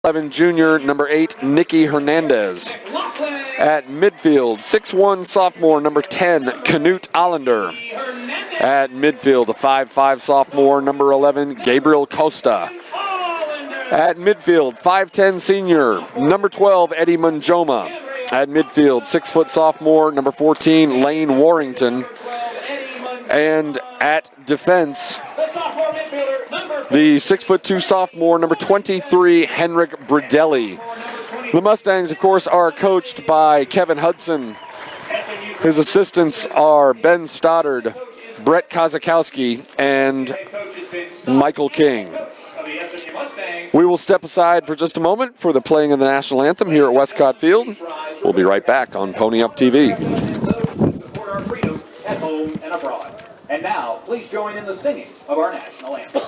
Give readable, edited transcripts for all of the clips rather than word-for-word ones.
11 junior, number 8, Nikki Hernandez. At midfield, 6'1", sophomore, number 10, Knut Allender. At midfield, a 5'5", sophomore, number 11, Gabriel Costa. At midfield, 5'10", senior, number 12, Eddie Munjoma. At midfield, 6 foot sophomore, number 14, Lane Warrington. And at defense, the 6'2" sophomore, number 23, Henrik Bridelli. The Mustangs, of course, are coached by Kevin Hudson. His assistants are Ben Stoddard, Brett Kozakowski, and Michael King. We will step aside for just a moment for the playing of the national anthem here at Westcott Field. We'll be right back on Pony Up TV. Support our freedom at home and abroad. And now, please join in the singing of our national anthem.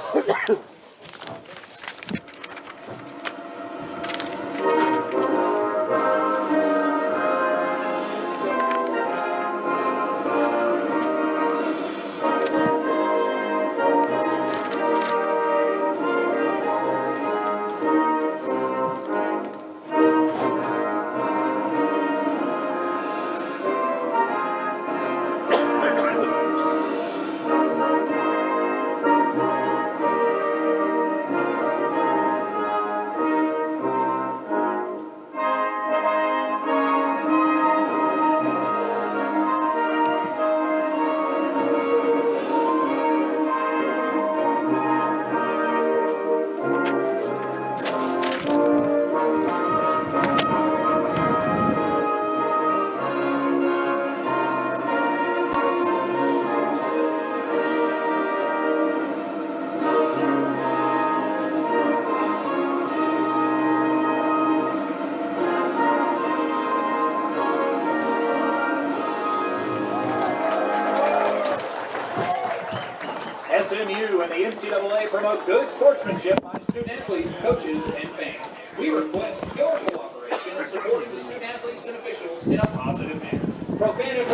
SMU and the NCAA promote good sportsmanship by student athletes, coaches, and fans. We request your cooperation in supporting the student athletes and officials in a positive manner. Profanity,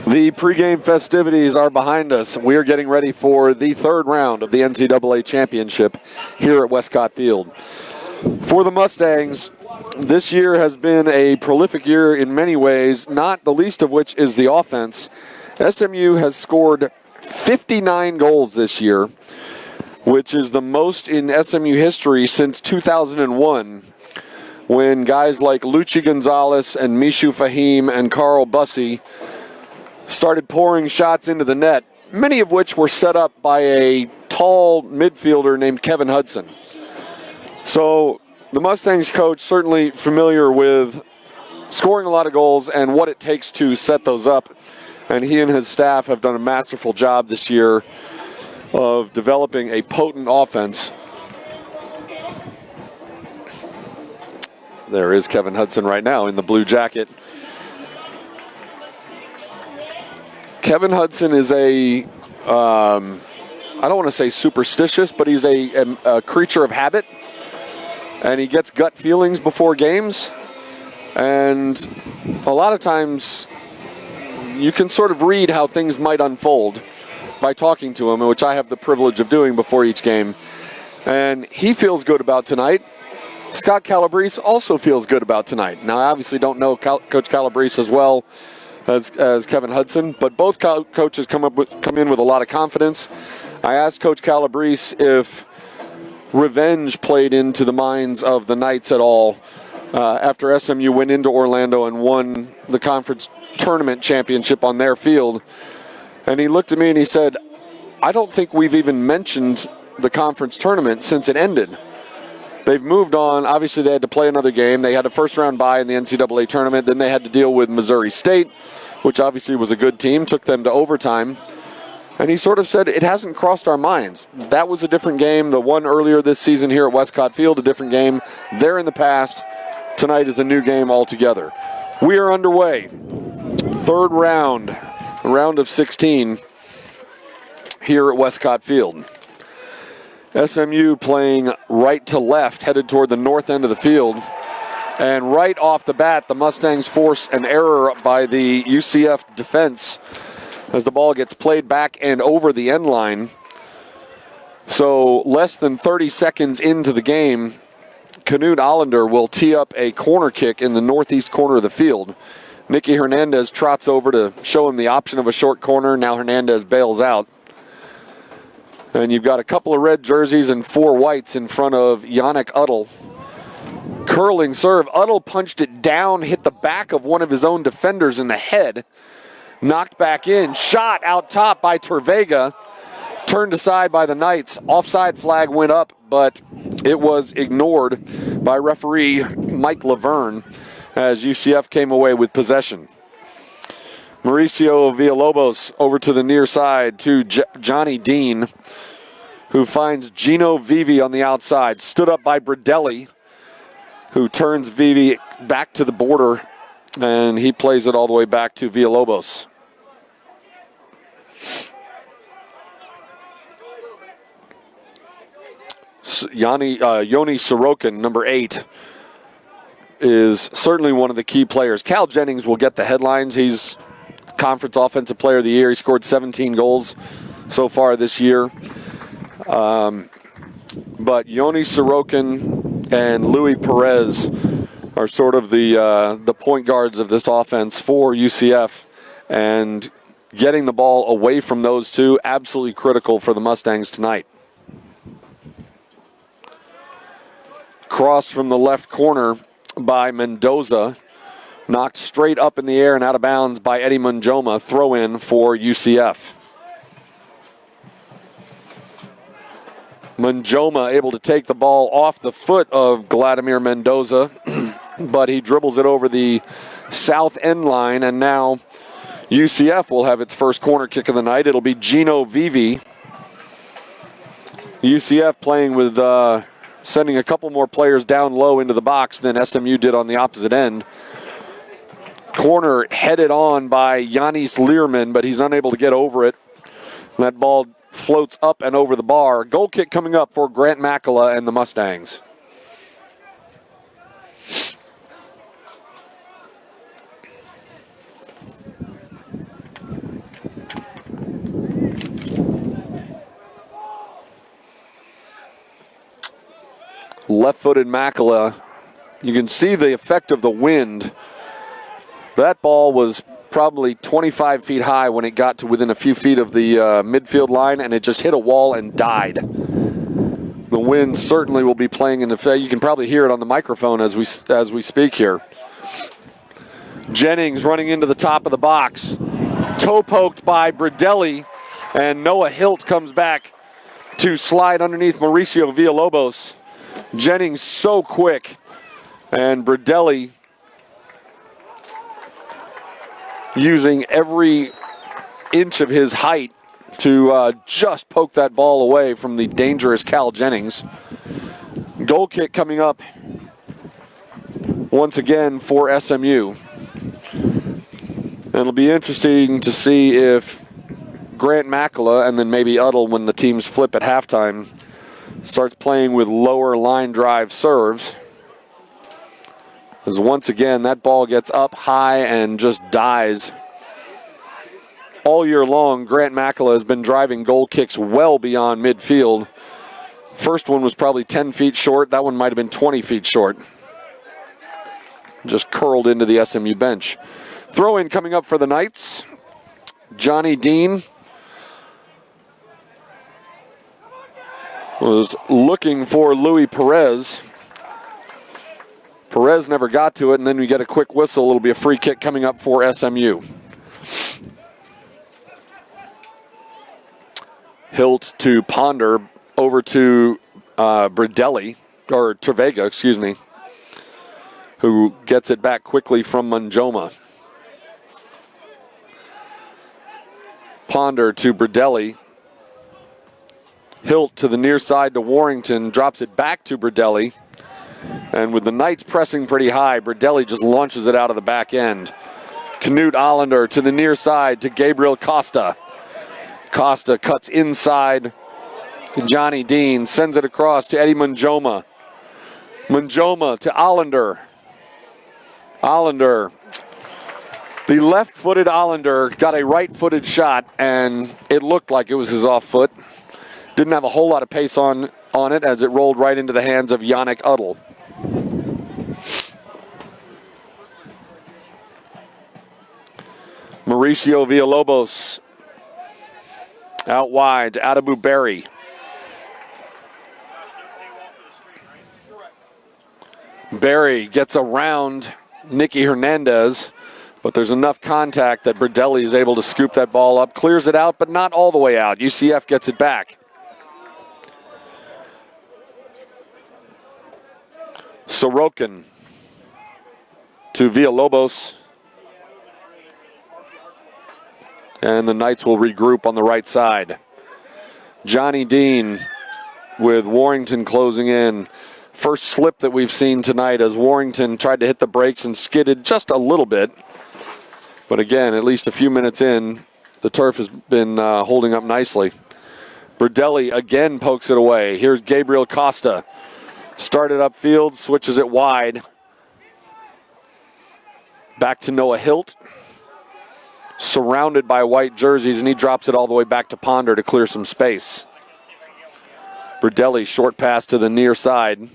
the pregame festivities are behind us. We are getting ready for the third round of the NCAA championship here at Westcott Field. For the Mustangs, this year has been a prolific year in many ways, not the least of which is the offense. SMU has scored 59 goals this year, which is the most in SMU history since 2001, when guys like Luchi Gonzalez and Mishu Fahim and Carl Bussey started pouring shots into the net, many of which were set up by a tall midfielder named Kevin Hudson. So the Mustangs coach certainly familiar with scoring a lot of goals and what it takes to set those up. And he and his staff have done a masterful job this year of developing a potent offense. There is Kevin Hudson right now in the blue jacket. Kevin Hudson is I don't want to say superstitious, but he's a creature of habit. And he gets gut feelings before games. And a lot of times you can sort of read how things might unfold by talking to him, which I have the privilege of doing before each game. And he feels good about tonight. Scott Calabrese also feels good about tonight. Now, I obviously don't know Coach Calabrese as well as Kevin Hudson, but both coaches come in with a lot of confidence. I asked Coach Calabrese if revenge played into the minds of the Knights at all after SMU went into Orlando and won the conference tournament championship on their field. And he looked at me and he said, I don't think we've even mentioned the conference tournament since it ended. They've moved on. Obviously, they had to play another game. They had a first-round bye in the NCAA tournament. Then they had to deal with Missouri State, which obviously was a good team, took them to overtime. And he sort of said, it hasn't crossed our minds. That was a different game. The one earlier this season here at Westcott Field, a different game. There in the past. Tonight is a new game altogether. We are underway. Third round, round of 16 here at Westcott Field. SMU playing right to left, headed toward the north end of the field. And right off the bat, the Mustangs force an error by the UCF defense as the ball gets played back and over the end line. So less than 30 seconds into the game, Knut Allender will tee up a corner kick in the northeast corner of the field. Nicky Hernandez trots over to show him the option of a short corner. Now Hernandez bails out. And you've got a couple of red jerseys and 4 whites in front of Yannick Uddle. Curling serve. Uddle punched it down, hit the back of one of his own defenders in the head. Knocked back in. Shot out top by Tervega. Turned aside by the Knights. Offside flag went up, but it was ignored by referee Mike Laverne as UCF came away with possession. Mauricio Villalobos over to the near side to Johnny Dean, who finds Gino Vivi on the outside. Stood up by Bradelli, who turns Vivi back to the border, and he plays it all the way back to Villalobos. Yoni Sorokin, number 8, is certainly one of the key players. Cal Jennings will get the headlines. He's Conference Offensive Player of the Year. He scored 17 goals so far this year. But Yoni Sorokin and Louis Perez are sort of the point guards of this offense for UCF. And getting the ball away from those two, absolutely critical for the Mustangs tonight. Cross from the left corner by Mendoza. Knocked straight up in the air and out of bounds by Eddie Munjoma. Throw in for UCF. Munjoma able to take the ball off the foot of Vladimir Mendoza, but he dribbles it over the south end line, and now UCF will have its first corner kick of the night. It'll be Gino Vivi. UCF playing with sending a couple more players down low into the box than SMU did on the opposite end. Corner headed on by Yanis Learman, but he's unable to get over it. And that ball floats up and over the bar. Goal kick coming up for Grant Makala and the Mustangs. Left-footed Makala. You can see the effect of the wind. That ball was probably 25 feet high when it got to within a few feet of the midfield line, and it just hit a wall and died. The wind certainly will be playing in effect. You can probably hear it on the microphone as we speak here. Jennings running into the top of the box. Toe poked by Bradelli, and Noah Hilt comes back to slide underneath Mauricio Villalobos. Jennings so quick, and Bradelli using every inch of his height to just poke that ball away from the dangerous Cal Jennings. Goal kick coming up once again for SMU. And it'll be interesting to see if Grant Makala and then maybe Uddle, when the teams flip at halftime, starts playing with lower line drive serves. As once again, that ball gets up high and just dies. All year long, Grant Makala has been driving goal kicks well beyond midfield. First one was probably 10 feet short. That one might have been 20 feet short. Just curled into the SMU bench. Throw in coming up for the Knights. Johnny Dean was looking for Louis Perez. Perez never got to it, and then we get a quick whistle. It'll be a free kick coming up for SMU. Hilt to Ponder, over to Bradelli, or Trevega, excuse me, who gets it back quickly from Munjoma. Ponder to Bradelli. Hilt to the near side to Warrington, drops it back to Bradelli. And with the Knights pressing pretty high, Bradelli just launches it out of the back end. Knut Allender to the near side to Gabriel Costa. Costa cuts inside. Johnny Dean sends it across to Eddie Munjoma. Munjoma to Allender. Allender. The left-footed Allender got a right-footed shot, and it looked like it was his off foot. Didn't have a whole lot of pace on it as it rolled right into the hands of Yannick Uddle. Mauricio Villalobos out wide to Adabu Berry. Berry gets around Nicky Hernandez, but there's enough contact that Bradelli is able to scoop that ball up, clears it out, but not all the way out. UCF gets it back. Sorokin to Villalobos. And the Knights will regroup on the right side. Johnny Dean with Warrington closing in. First slip that we've seen tonight as Warrington tried to hit the brakes and skidded just a little bit. But again, at least a few minutes in, the turf has been holding up nicely. Bradelli again pokes it away. Here's Gabriel Costa. Started upfield, switches it wide. Back to Noah Hilt. Surrounded by white jerseys, and he drops it all the way back to Ponder to clear some space. Bradelli, short pass to the near side.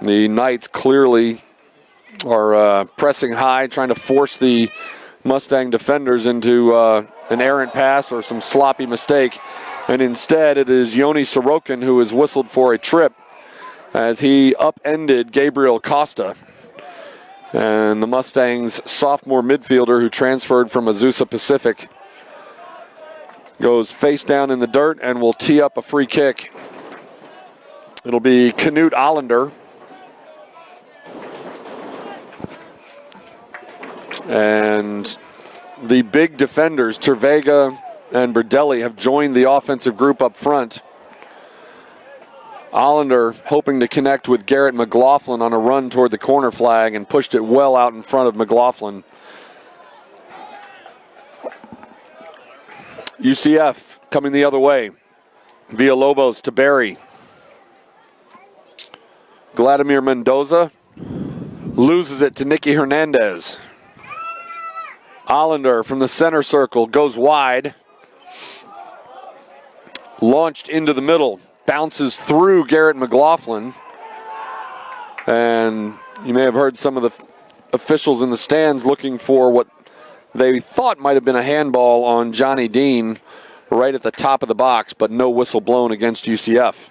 The Knights clearly are pressing high, trying to force the Mustang defenders into an errant pass or some sloppy mistake. And instead, it is Yoni Sorokin who is whistled for a trip as he upended Gabriel Costa. And the Mustangs' sophomore midfielder who transferred from Azusa Pacific goes face down in the dirt and will tee up a free kick. It'll be Knut Allender. And the big defenders, Tervega and Bradelli, have joined the offensive group up front. Allender hoping to connect with Garrett McLaughlin on a run toward the corner flag and pushed it well out in front of McLaughlin. UCF coming the other way. Villalobos to Berry. Vladimir Mendoza loses it to Nicky Hernandez. Allender from the center circle goes wide. Launched into the middle. Bounces through Garrett McLaughlin. And you may have heard some of the officials in the stands looking for what they thought might have been a handball on Johnny Dean right at the top of the box, but no whistle blown against UCF.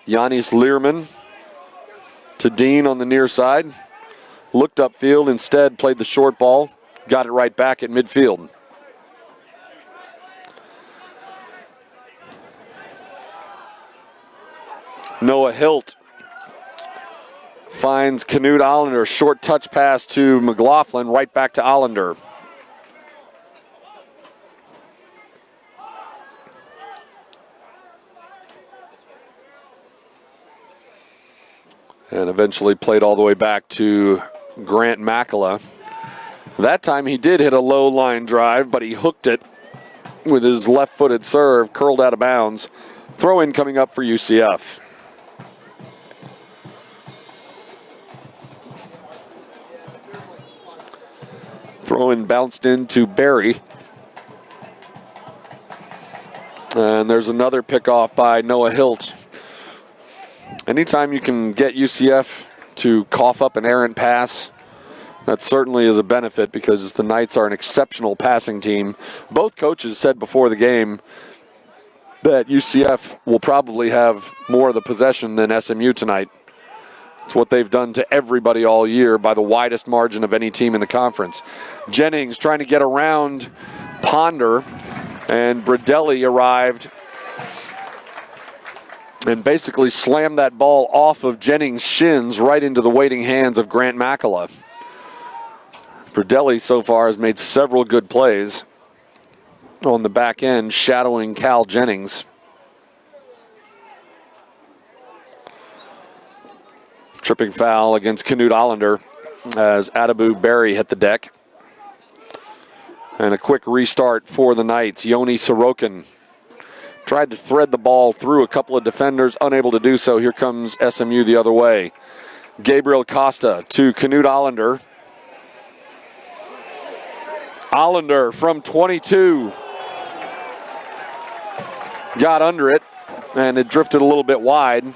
Yanis Learman to Dean on the near side. Looked upfield, instead played the short ball. Got it right back at midfield. Noah Hilt finds Knut Allender. Short touch pass to McLaughlin, right back to Allender. And eventually played all the way back to Grant Makala. That time he did hit a low line drive, but he hooked it with his left-footed serve, curled out of bounds. Throw in coming up for UCF. Throw in bounced into Berry. And there's another pickoff by Noah Hilt. Anytime you can get UCF to cough up an errant pass, that certainly is a benefit because the Knights are an exceptional passing team. Both coaches said before the game that UCF will probably have more of the possession than SMU tonight. It's what they've done to everybody all year by the widest margin of any team in the conference. Jennings trying to get around Ponder, and Bradelli arrived and basically slammed that ball off of Jennings' shins right into the waiting hands of Grant Makala. Bradelli so far has made several good plays on the back end, shadowing Cal Jennings. Tripping foul against Knut Allender as Adabu Berry hit the deck. And a quick restart for the Knights. Yoni Sorokin tried to thread the ball through a couple of defenders, unable to do so. Here comes SMU the other way. Gabriel Costa to Knut Allender. Allender from 22. Got under it, and it drifted a little bit wide.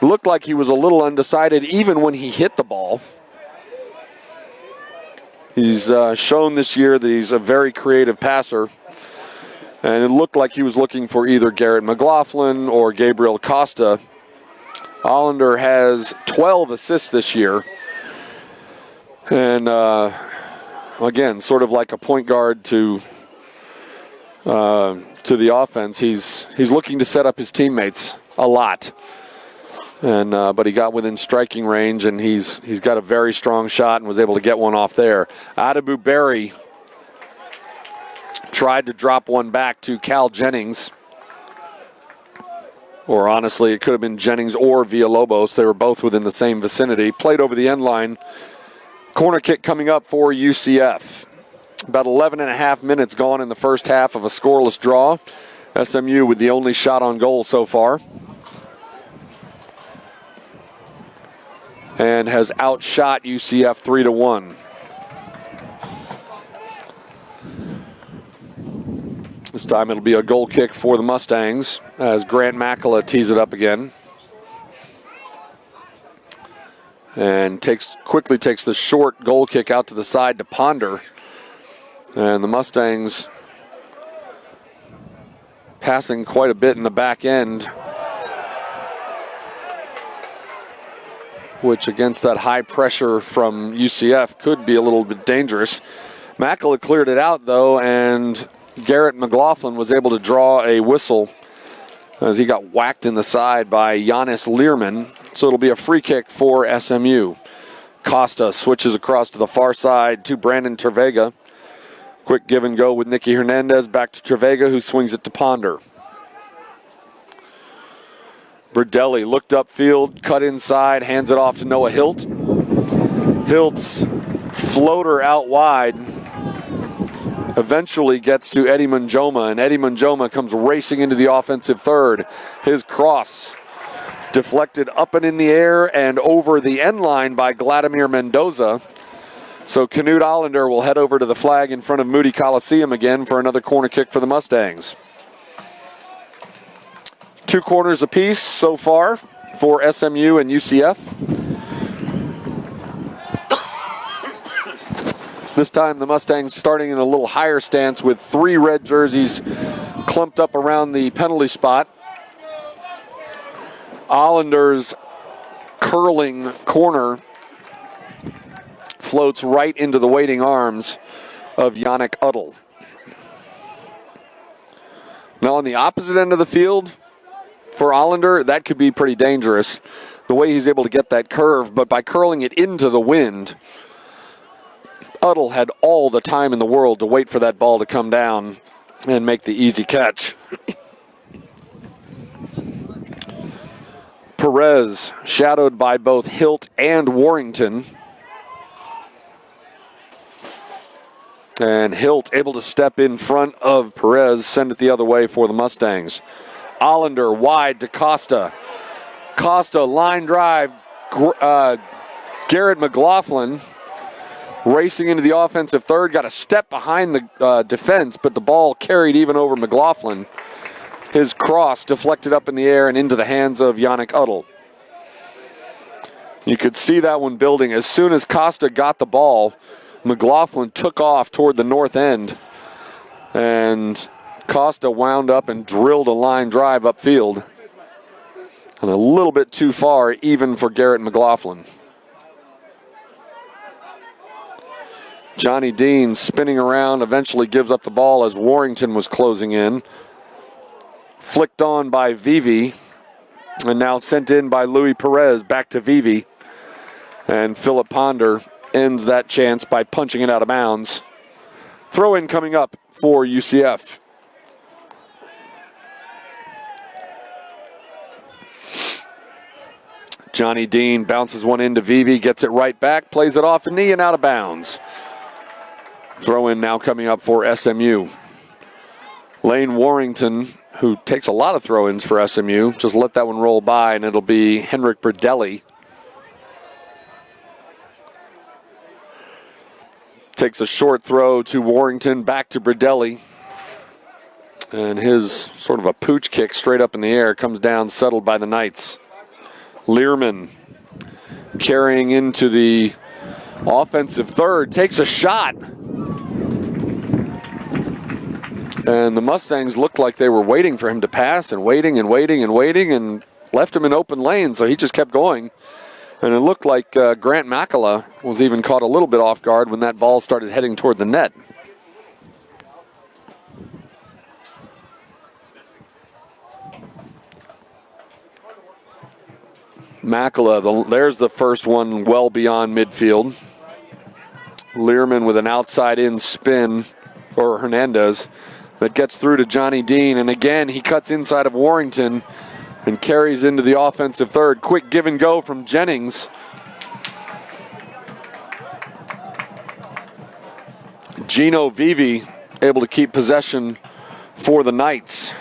Looked like he was a little undecided even when he hit the ball. He's shown this year that he's a very creative passer. And it looked like he was looking for either Garrett McLaughlin or Gabriel Costa. Hollander has 12 assists this year. And again, sort of like a point guard to the offense. He's looking to set up his teammates a lot. And but he got within striking range, and he's got a very strong shot and was able to get one off there. Adabu Berry tried to drop one back to Cal Jennings. Or honestly, it could have been Jennings or Villalobos. They were both within the same vicinity. Played over the end line. Corner kick coming up for UCF. About 11 and a half minutes gone in the first half of a scoreless draw. SMU with the only shot on goal so far. And has outshot UCF 3-1. This time it'll be a goal kick for the Mustangs as Grant Makala tees it up again. And quickly takes the short goal kick out to the side to Ponder. And the Mustangs passing quite a bit in the back end, which against that high pressure from UCF could be a little bit dangerous. Makala cleared it out though, and Garrett McLaughlin was able to draw a whistle as he got whacked in the side by Giannis Learman. So it'll be a free kick for SMU. Costa switches across to the far side to Brandon Trevega. Quick give and go with Nicky Hernandez. Back to Trevega, who swings it to Ponder. Berdelli looked upfield, cut inside, hands it off to Noah Hilt. Hilt's floater out wide eventually gets to Eddie Manjoma, and Eddie Manjoma comes racing into the offensive third. His cross deflected up and in the air and over the end line by Vladimir Mendoza. So Knut Hollander will head over to the flag in front of Moody Coliseum again for another corner kick for the Mustangs. 2 corners apiece so far for SMU and UCF. This time the Mustangs starting in a little higher stance with 3 red jerseys clumped up around the penalty spot. Hollander's curling corner floats right into the waiting arms of Yannick Uddle. Now on the opposite end of the field for Hollander, that could be pretty dangerous. The way he's able to get that curve, but by curling it into the wind, Uddle had all the time in the world to wait for that ball to come down and make the easy catch. Perez, shadowed by both Hilt and Warrington. And Hilt able to step in front of Perez, send it the other way for the Mustangs. Hollander wide to Costa. Costa line drive. Garrett McLaughlin racing into the offensive third. Got a step behind the defense, but the ball carried even over McLaughlin. His cross deflected up in the air and into the hands of Yannick Uddle. You could see that one building. As soon as Costa got the ball, McLaughlin took off toward the north end, and Costa wound up and drilled a line drive upfield. And a little bit too far even for Garrett McLaughlin. Johnny Dean spinning around, eventually gives up the ball as Warrington was closing in. Flicked on by Vivi, and now sent in by Louis Perez, back to Vivi. And Philip Ponder ends that chance by punching it out of bounds. Throw in coming up for UCF. Johnny Dean bounces one into Vivi, gets it right back, plays it off a knee and out of bounds. Throw in now coming up for SMU. Lane Warrington, who takes a lot of throw-ins for SMU, just let that one roll by, and it'll be Henrik Berdelli. Takes a short throw to Warrington, back to Berdelli. And his sort of a pooch kick straight up in the air comes down, settled by the Knights. Learman carrying into the offensive third, takes a shot. And the Mustangs looked like they were waiting for him to pass and waiting and left him in open lane, so he just kept going. And it looked like Grant Makala was even caught a little bit off guard when that ball started heading toward the net. Makala, there's the first one well beyond midfield. Learman with an outside-in spin, or Hernandez, that gets through to Johnny Dean. And again, he cuts inside of Warrington and carries into the offensive third. Quick give and go from Jennings. Gino Vivi able to keep possession for the Knights.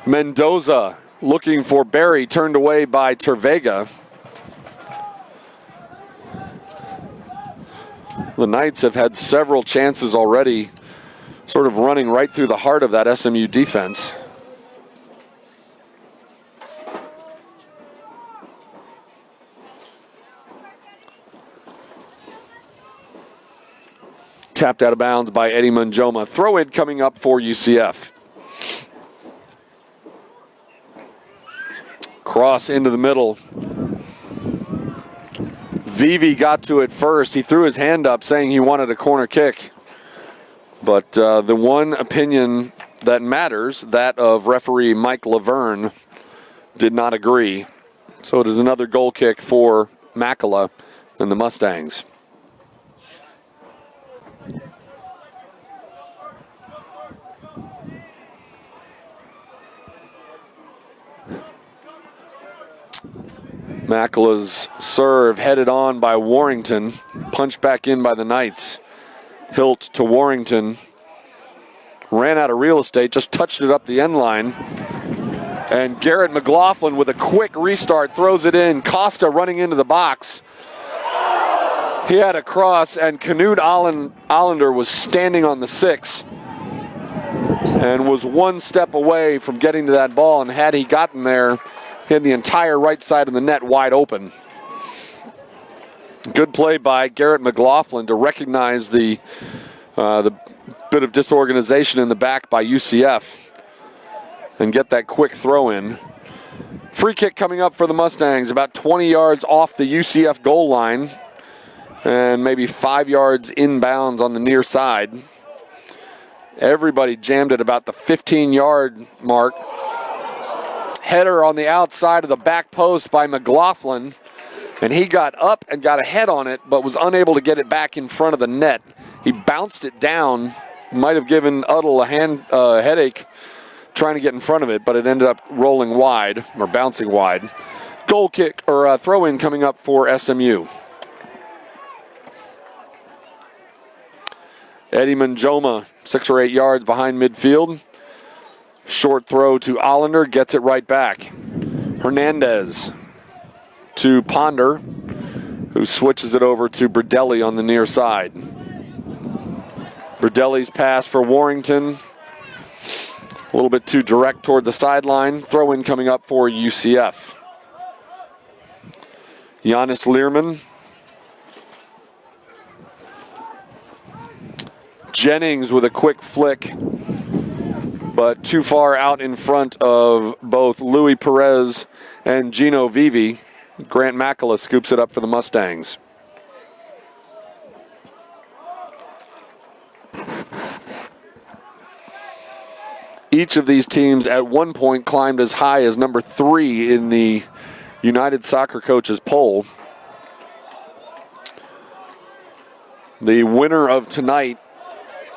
Mendoza looking for Barry, turned away by Tervega. The Knights have had several chances already, sort of running right through the heart of that SMU defense. Tapped out of bounds by Eddie Manjoma. Throw in coming up for UCF. Cross into the middle. Vivi got to it first. He threw his hand up saying he wanted a corner kick. But the one opinion that matters, that of referee Mike Laverne, did not agree. So it is another goal kick for Makala and the Mustangs. Makala's serve headed on by Warrington. Punched back in by the Knights. Hilt to Warrington. Ran out of real estate, just touched it up the end line. And Garrett McLaughlin with a quick restart throws it in. Costa running into the box. He had a cross, and Knut Allender was standing on the 6 and was one step away from getting to that ball. And had he gotten there, he had the entire right side of the net wide open. Good play by Garrett McLaughlin to recognize the bit of disorganization in the back by UCF and get that quick throw in. Free kick coming up for the Mustangs, about 20 yards off the UCF goal line and maybe 5 yards inbounds on the near side. Everybody jammed at about the 15-yard mark. Header on the outside of the back post by McLaughlin, and he got up and got a head on it, but was unable to get it back in front of the net. He bounced it down, might have given Uddle a headache trying to get in front of it, but it ended up rolling wide, or bouncing wide. Goal kick, or throw-in coming up for SMU. Eddie Manjoma, 6 or 8 yards behind midfield. Short throw to Allender, gets it right back. Hernandez to Ponder, who switches it over to Berdelli on the near side. Berdelli's pass for Warrington. A little bit too direct toward the sideline. Throw in coming up for UCF. Giannis Learman. Jennings with a quick flick, but too far out in front of both Louis Perez and Gino Vivi. Grant Makala scoops it up for the Mustangs. Each of these teams at one point climbed as high as number 3 in the United Soccer Coaches poll. The winner of tonight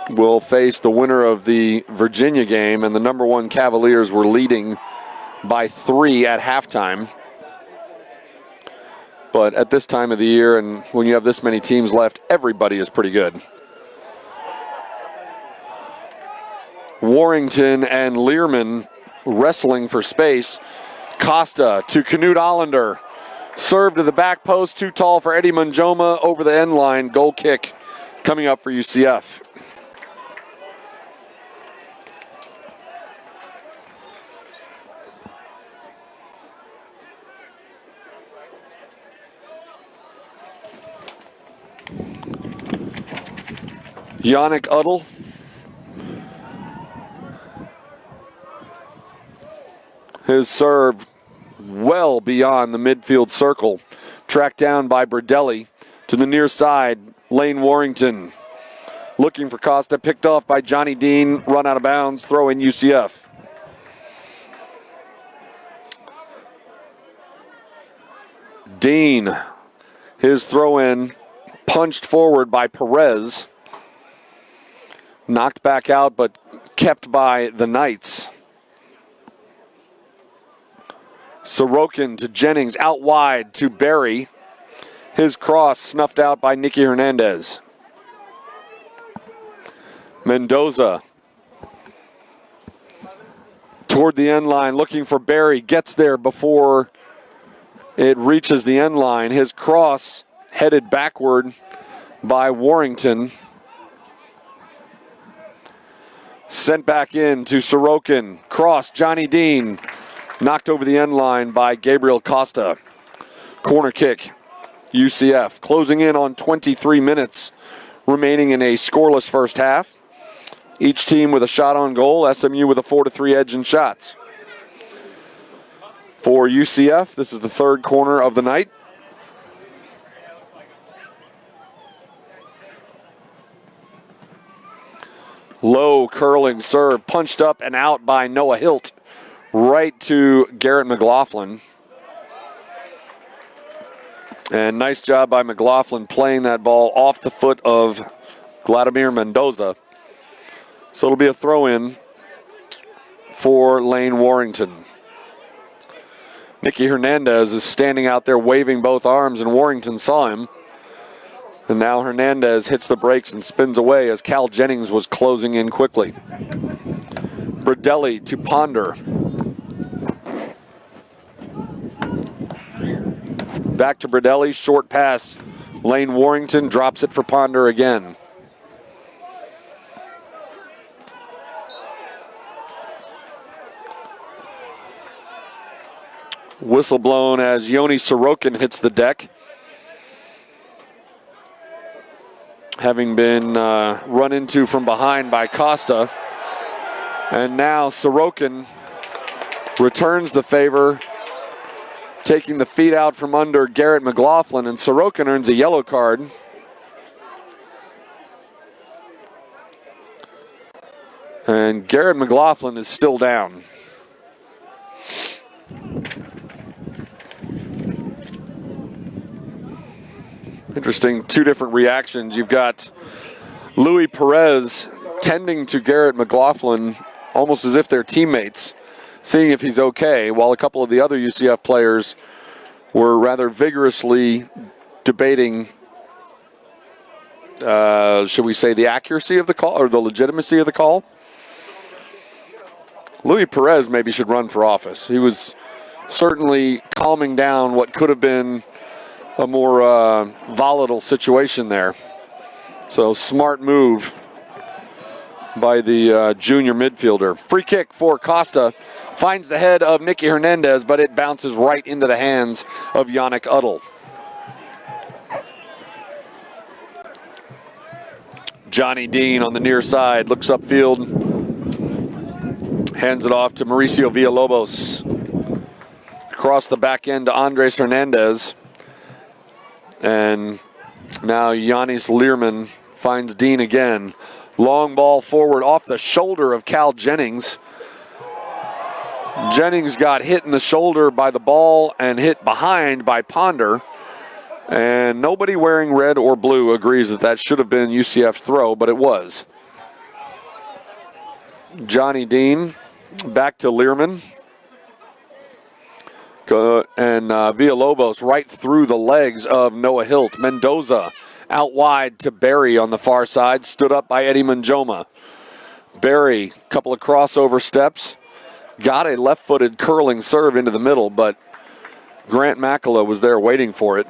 will face the winner of the Virginia game, and the number 1 Cavaliers were leading by 3 at halftime. But at this time of the year, and when you have this many teams left, everybody is pretty good. Warrington and Learman wrestling for space. Costa to Knut Allender. Serve to the back post, too tall for Eddie Manjoma, over the end line. Goal kick coming up for UCF. Yannick Uddle. His serve well beyond the midfield circle. Tracked down by Bradelli to the near side. Lane Warrington looking for Costa. Picked off by Johnny Dean. Run out of bounds. Throw in UCF. Dean, his throw in, punched forward by Perez. Knocked back out, but kept by the Knights. Sorokin to Jennings, out wide to Berry. His cross snuffed out by Nicky Hernandez. Mendoza toward the end line, looking for Berry. Gets there before it reaches the end line. His cross headed backward by Warrington. Sent back in to Sorokin. Cross, Johnny Dean. Knocked over the end line by Gabriel Costa. Corner kick, UCF. Closing in on 23 minutes remaining in a scoreless first half. Each team with a shot on goal. SMU with a 4-3 edge in shots. For UCF, this is the third corner of the night. Low curling serve, punched up and out by Noah Hilt. Right to Garrett McLaughlin. And nice job by McLaughlin playing that ball off the foot of Vladimir Mendoza. So it'll be a throw-in for Lane Warrington. Nicky Hernandez is standing out there waving both arms, and Warrington saw him. And now Hernandez hits the brakes and spins away as Cal Jennings was closing in quickly. Bradelli to Ponder. Back to Bradelli, short pass. Lane Warrington drops it for Ponder again. Whistle blown as Yoni Sorokin hits the deck. Having been run into from behind by Costa. And now Sorokin returns the favor, taking the feet out from under Garrett McLaughlin, and Sorokin earns a yellow card. And Garrett McLaughlin is still down. Interesting, two different reactions. You've got Louis Perez tending to Garrett McLaughlin almost as if they're teammates, seeing if he's okay, while a couple of the other UCF players were rather vigorously debating, should we say, the accuracy of the call or the legitimacy of the call. Louis Perez maybe should run for office. He was certainly calming down what could have been a more volatile situation there. So smart move by the junior midfielder. Free kick for Costa. Finds the head of Nicky Hernandez, but it bounces right into the hands of Yannick Uddle. Johnny Dean on the near side looks upfield. Hands it off to Mauricio Villalobos. Across the back end to Andres Hernandez. And now Yanis Learman finds Dean again. Long ball forward off the shoulder of Cal Jennings. Jennings got hit in the shoulder by the ball and hit behind by Ponder. And nobody wearing red or blue agrees that that should have been UCF's throw, but it was. Johnny Dean back to Learman. And Villalobos right through the legs of Noah Hilt. Mendoza out wide to Berry on the far side. Stood up by Eddie Manjoma. Berry, couple of crossover steps. Got a left-footed curling serve into the middle, but Grant Makala was there waiting for it.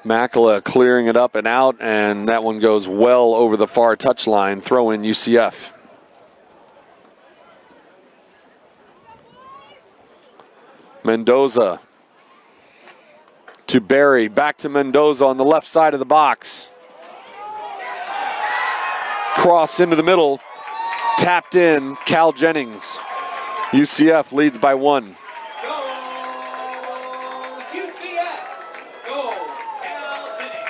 Makala clearing it up and out, and that one goes well over the far touchline. Throw in UCF. Mendoza to Barry, back to Mendoza on the left side of the box. Cross into the middle, tapped in, Cal Jennings. UCF leads by 1. Go, UCF! Go, Cal Jennings!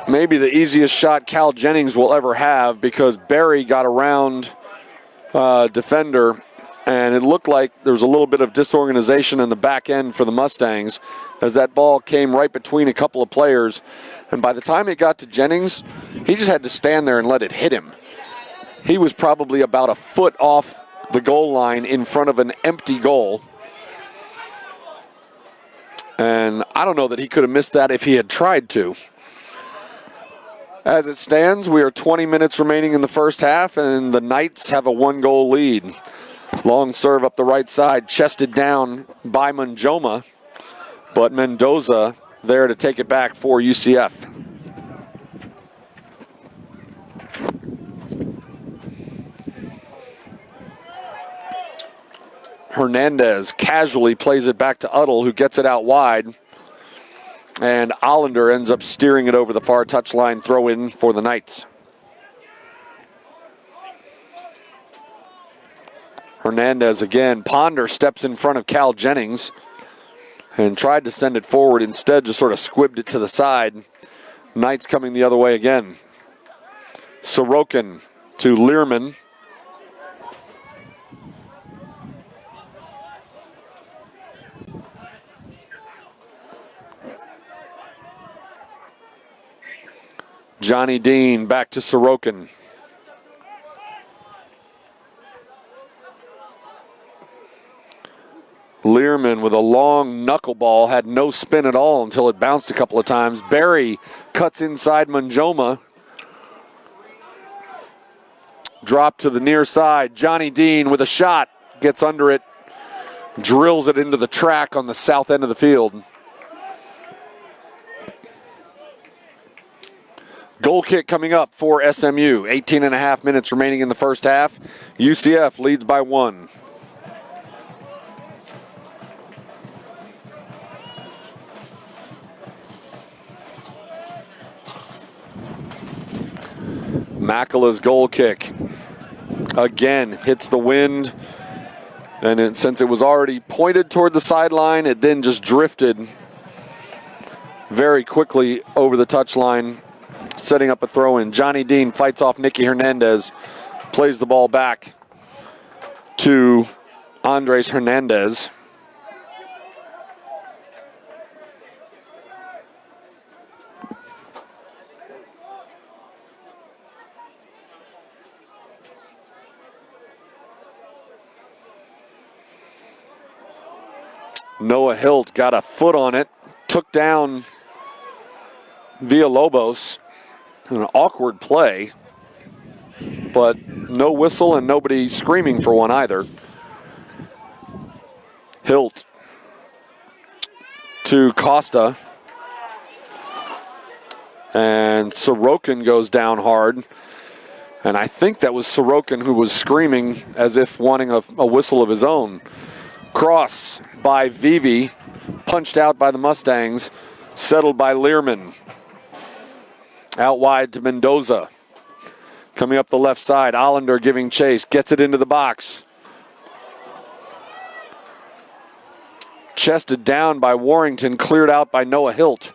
Maybe the easiest shot Cal Jennings will ever have, because Barry got around defender, and it looked like there was a little bit of disorganization in the back end for the Mustangs as that ball came right between a couple of players. And by the time it got to Jennings, he just had to stand there and let it hit him. He was probably about a foot off the goal line in front of an empty goal. And I don't know that he could have missed that if he had tried to. As it stands, we are 20 minutes remaining in the first half, and the Knights have a 1-goal lead. Long serve up the right side, chested down by Manjoma, but Mendoza there to take it back for UCF. Hernandez casually plays it back to Uddle, who gets it out wide. And Allender ends up steering it over the far touchline, throw in for the Knights. Hernandez again. Ponder steps in front of Cal Jennings and tried to send it forward. Instead, just sort of squibbed it to the side. Knights coming the other way again. Sorokin to Learman. Johnny Dean back to Sorokin. Learman with a long knuckleball, had no spin at all until it bounced a couple of times. Barry cuts inside Manjoma. Drop to the near side. Johnny Dean with a shot, gets under it, drills it into the track on the south end of the field. Goal kick coming up for SMU. 18.5 minutes remaining in the first half. UCF leads by 1. Makala's goal kick again hits the wind, and since it was already pointed toward the sideline, it then just drifted very quickly over the touchline, setting up a throw-in. Johnny Dean fights off Nicky Hernandez, plays the ball back to Andres Hernandez. Noah Hilt got a foot on it, took down Villalobos. An awkward play, but no whistle and nobody screaming for one either. Hilt to Costa. And Sorokin goes down hard. And I think that was Sorokin who was screaming as if wanting a whistle of his own. Cross by Vivi, punched out by the Mustangs, settled by Learman. Out wide to Mendoza. Coming up the left side, Allender giving chase, gets it into the box. Chested down by Warrington, cleared out by Noah Hilt.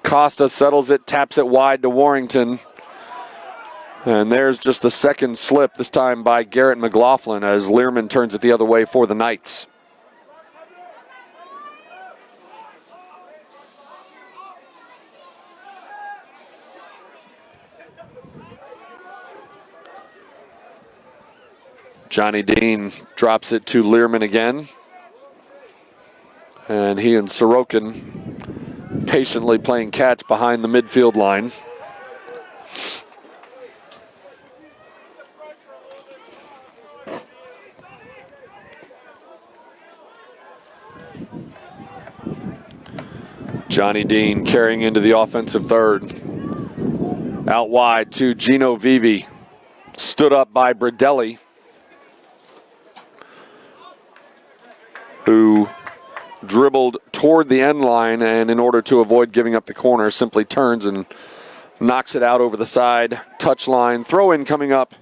Costa settles it, taps it wide to Warrington. And there's just the second slip, this time by Garrett McLaughlin, as Learman turns it the other way for the Knights. Johnny Dean drops it to Learman again. And he and Sorokin patiently playing catch behind the midfield line. Johnny Dean carrying into the offensive third. Out wide to Gino Vivi. Stood up by Bradelli. who dribbled toward the end line and in order to avoid giving up the corner simply turns and knocks it out over the side touch line. Throw in coming up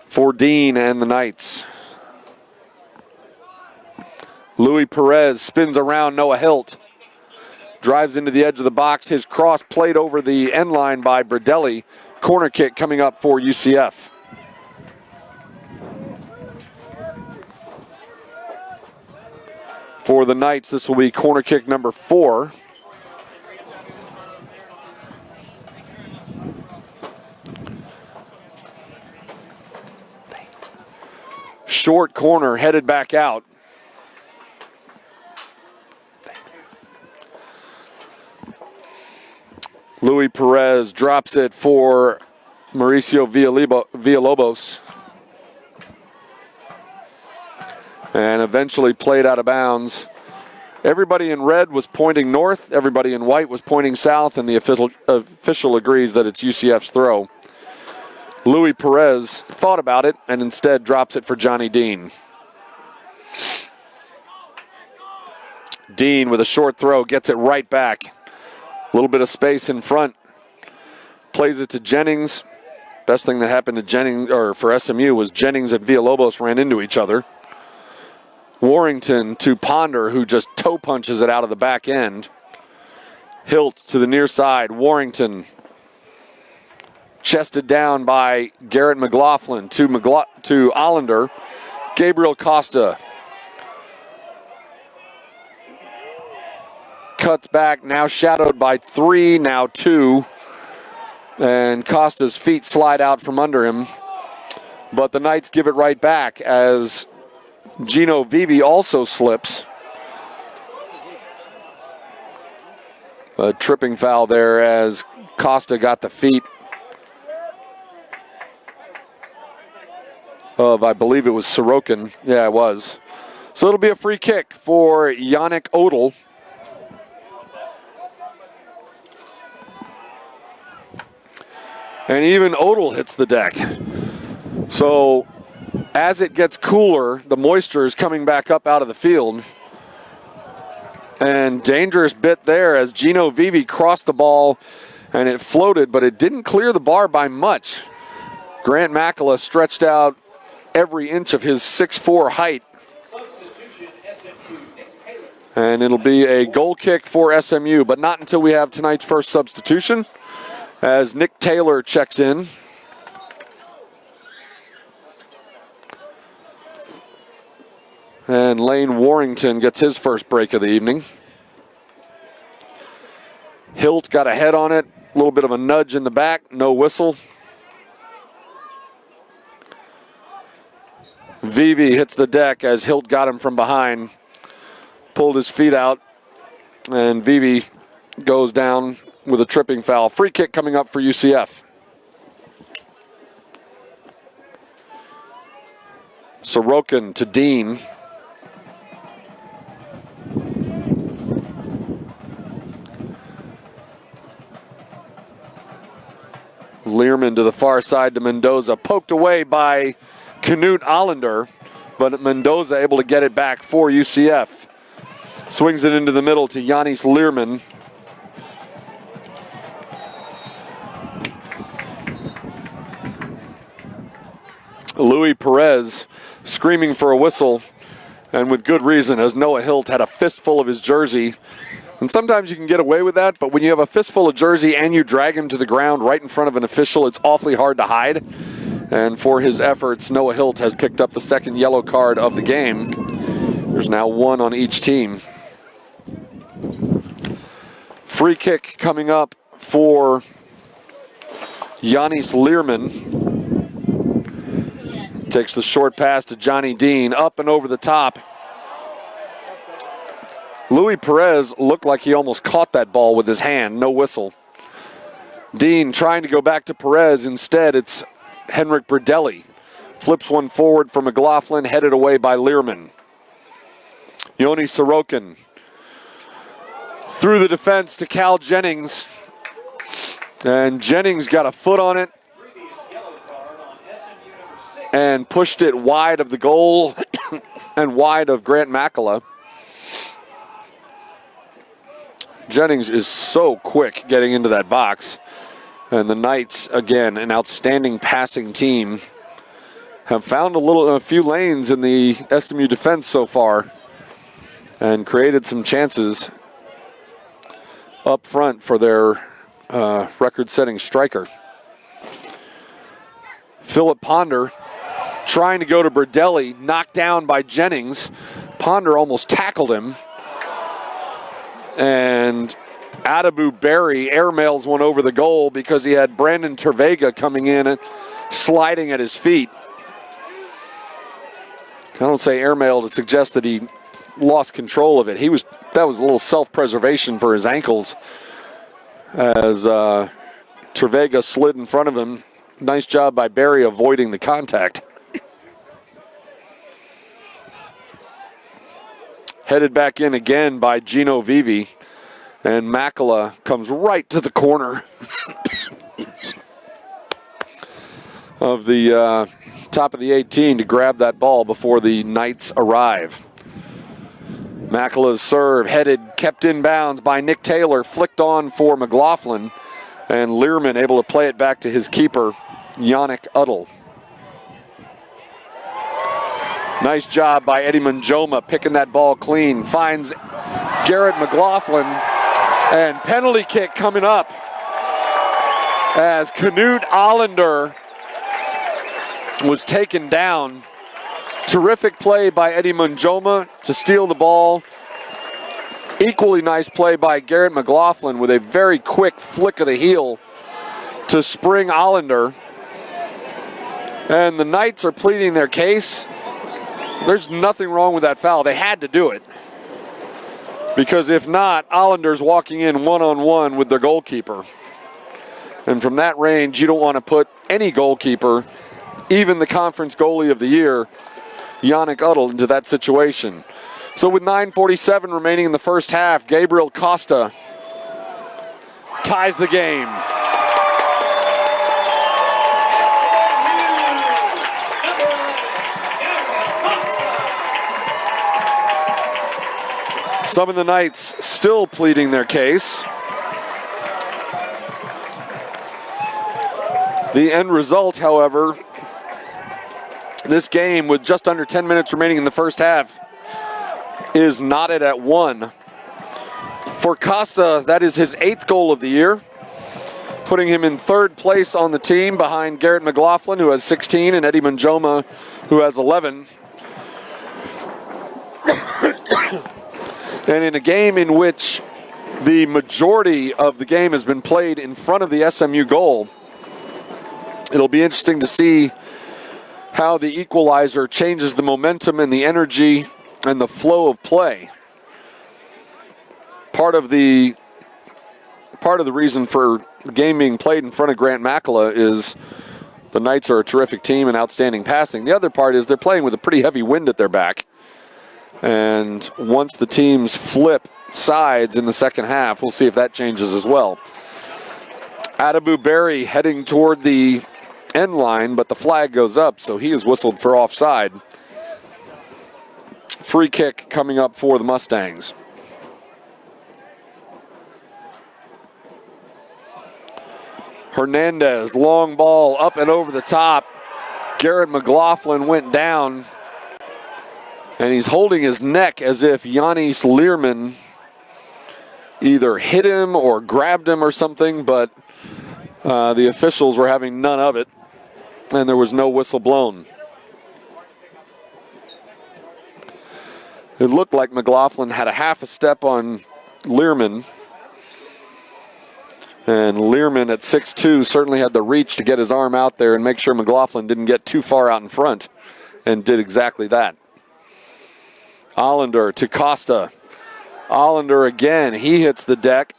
for Dean and the Knights. Louis Perez spins around Noah Hilt. Drives into the edge of the box. His cross played over the end line by Bradelli. Corner kick coming up for UCF. For the Knights, this will be corner kick number 4. Short corner headed back out. Louis Perez drops it for Mauricio Villalobos. And eventually played out of bounds. Everybody in red was pointing north. Everybody in white was pointing south. And the official agrees that it's UCF's throw. Louis Perez thought about it and instead drops it for Johnny Dean. Dean with a short throw gets it right back. A little bit of space in front. Plays it to Jennings. Best thing that happened to Jennings, or for SMU, was Jennings and Villalobos ran into each other. Warrington to Ponder, who just toe punches it out of the back end. Hilt to the near side. Warrington chested down by Garrett McLaughlin to Allender. Gabriel Costa cuts back, now shadowed by 3, now 2. And Costa's feet slide out from under him. But the Knights give it right back as Gino Vivi also slips. A tripping foul there as Costa got the feet of, I believe it was Sorokin. Yeah, it was. So it'll be a free kick for Yannick Odell. And even Odell hits the deck. So as it gets cooler, the moisture is coming back up out of the field. And dangerous bit there as Gino Vivi crossed the ball and it floated, but it didn't clear the bar by much. Grant Makala stretched out every inch of his 6'4" height. And it'll be a goal kick for SMU, but not until we have tonight's first substitution as Nick Taylor checks in. And Lane Warrington gets his first break of the evening. Hilt got a head on it, a little bit of a nudge in the back, no whistle. Vivi hits the deck as Hilt got him from behind, pulled his feet out, and Vivi goes down with a tripping foul. Free kick coming up for UCF. Sorokin to Dean. Learman to the far side to Mendoza. Poked away by Knut Allender, but Mendoza able to get it back for UCF. Swings it into the middle to Yanis Learman. Louis Perez screaming for a whistle, and with good reason, as Noah Hilt had a fistful of his jersey. And sometimes you can get away with that, but when you have a fistful of jersey and you drag him to the ground right in front of an official, it's awfully hard to hide. And for his efforts, Noah Hilt has picked up the second yellow card of the game. There's now one on each team. Free kick coming up for Yanis Learman. Takes the short pass to Johnny Dean, up and over the top. Louis Perez looked like he almost caught that ball with his hand, no whistle. Dean trying to go back to Perez. Instead, it's Henrik Bradelli. Flips one forward for McLaughlin, headed away by Learman. Yoni Sorokin through the defense to Cal Jennings. And Jennings got a foot on it and pushed it wide of the goal. and wide of Grant Makala. Jennings is so quick getting into that box. And the Knights, again, an outstanding passing team, have found a few lanes in the SMU defense so far and created some chances up front for their record-setting striker. Philip Ponder trying to go to Berdelli, knocked down by Jennings. Ponder almost tackled him. And Adabu Berry airmails one over the goal because he had Brandon Tervega coming in and sliding at his feet. I don't say airmail to suggest that he lost control of it. That was a little self-preservation for his ankles as Tervega slid in front of him. Nice job by Berry avoiding the contact. Headed back in again by Gino Vivi. And Makala comes right to the corner of the top of the 18 to grab that ball before the Knights arrive. Makala's serve kept in bounds by Nick Taylor, flicked on for McLaughlin, and Learman able to play it back to his keeper, Yannick Uddle. Nice job by Eddie Manjoma picking that ball clean. Finds Garrett McLaughlin, and penalty kick coming up as Knut Allender was taken down. Terrific play by Eddie Manjoma to steal the ball. Equally nice play by Garrett McLaughlin with a very quick flick of the heel to spring Allender. And the Knights are pleading their case. There's nothing wrong with that foul. They had to do it. Because if not, Allender's walking in one-on-one with their goalkeeper. And from that range, you don't want to put any goalkeeper, even the conference goalie of the year, Yannick Uddle, into that situation. So with 9:47 remaining in the first half, Gabriel Costa ties the game. Some of the Knights still pleading their case. The end result, however, this game with just under 10 minutes remaining in the first half is knotted at 1. For Costa, that is his 8th goal of the year, putting him in 3rd place on the team behind Garrett McLaughlin, who has 16, and Eddie Manjoma, who has 11. And in a game in which the majority of the game has been played in front of the SMU goal, it'll be interesting to see how the equalizer changes the momentum and the energy and the flow of play. Part of the reason for the game being played in front of Grant Makala is the Knights are a terrific team and outstanding passing. The other part is they're playing with a pretty heavy wind at their back. And once the teams flip sides in the second half, we'll see if that changes as well. Adabu Berry heading toward the end line, but the flag goes up, so he is whistled for offside. Free kick coming up for the Mustangs. Hernandez, long ball up and over the top. Garrett McLaughlin went down. And he's holding his neck as if Yanis Learman either hit him or grabbed him or something, but the officials were having none of it, and there was no whistle blown. It looked like McLaughlin had a half a step on Learman, and Learman at 6'2" certainly had the reach to get his arm out there and make sure McLaughlin didn't get too far out in front, and did exactly that. Allender to Costa. Allender again, he hits the deck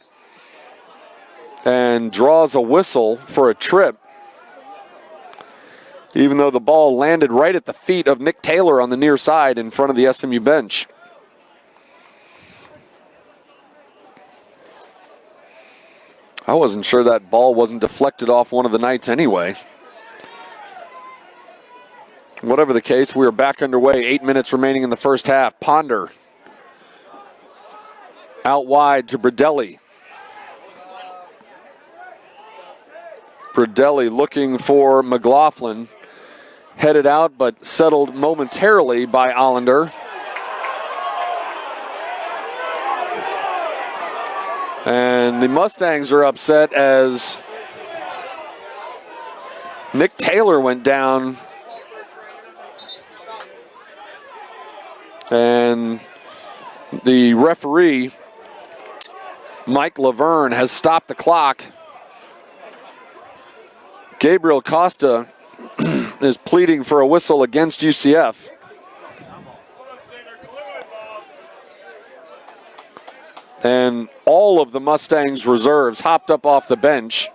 and draws a whistle for a trip, even though the ball landed right at the feet of Nick Taylor on the near side in front of the SMU bench. I wasn't sure that ball wasn't deflected off one of the Knights anyway. Whatever the case, we are back underway. 8 minutes remaining in the first half. Ponder out wide to Bradelli. Bradelli looking for McLaughlin. Headed out, but settled momentarily by Allender. And the Mustangs are upset as Nick Taylor went down. And the referee, Mike Laverne, has stopped the clock. Gabriel Costa is pleading for a whistle against UCF. And all of the Mustangs reserves hopped up off the bench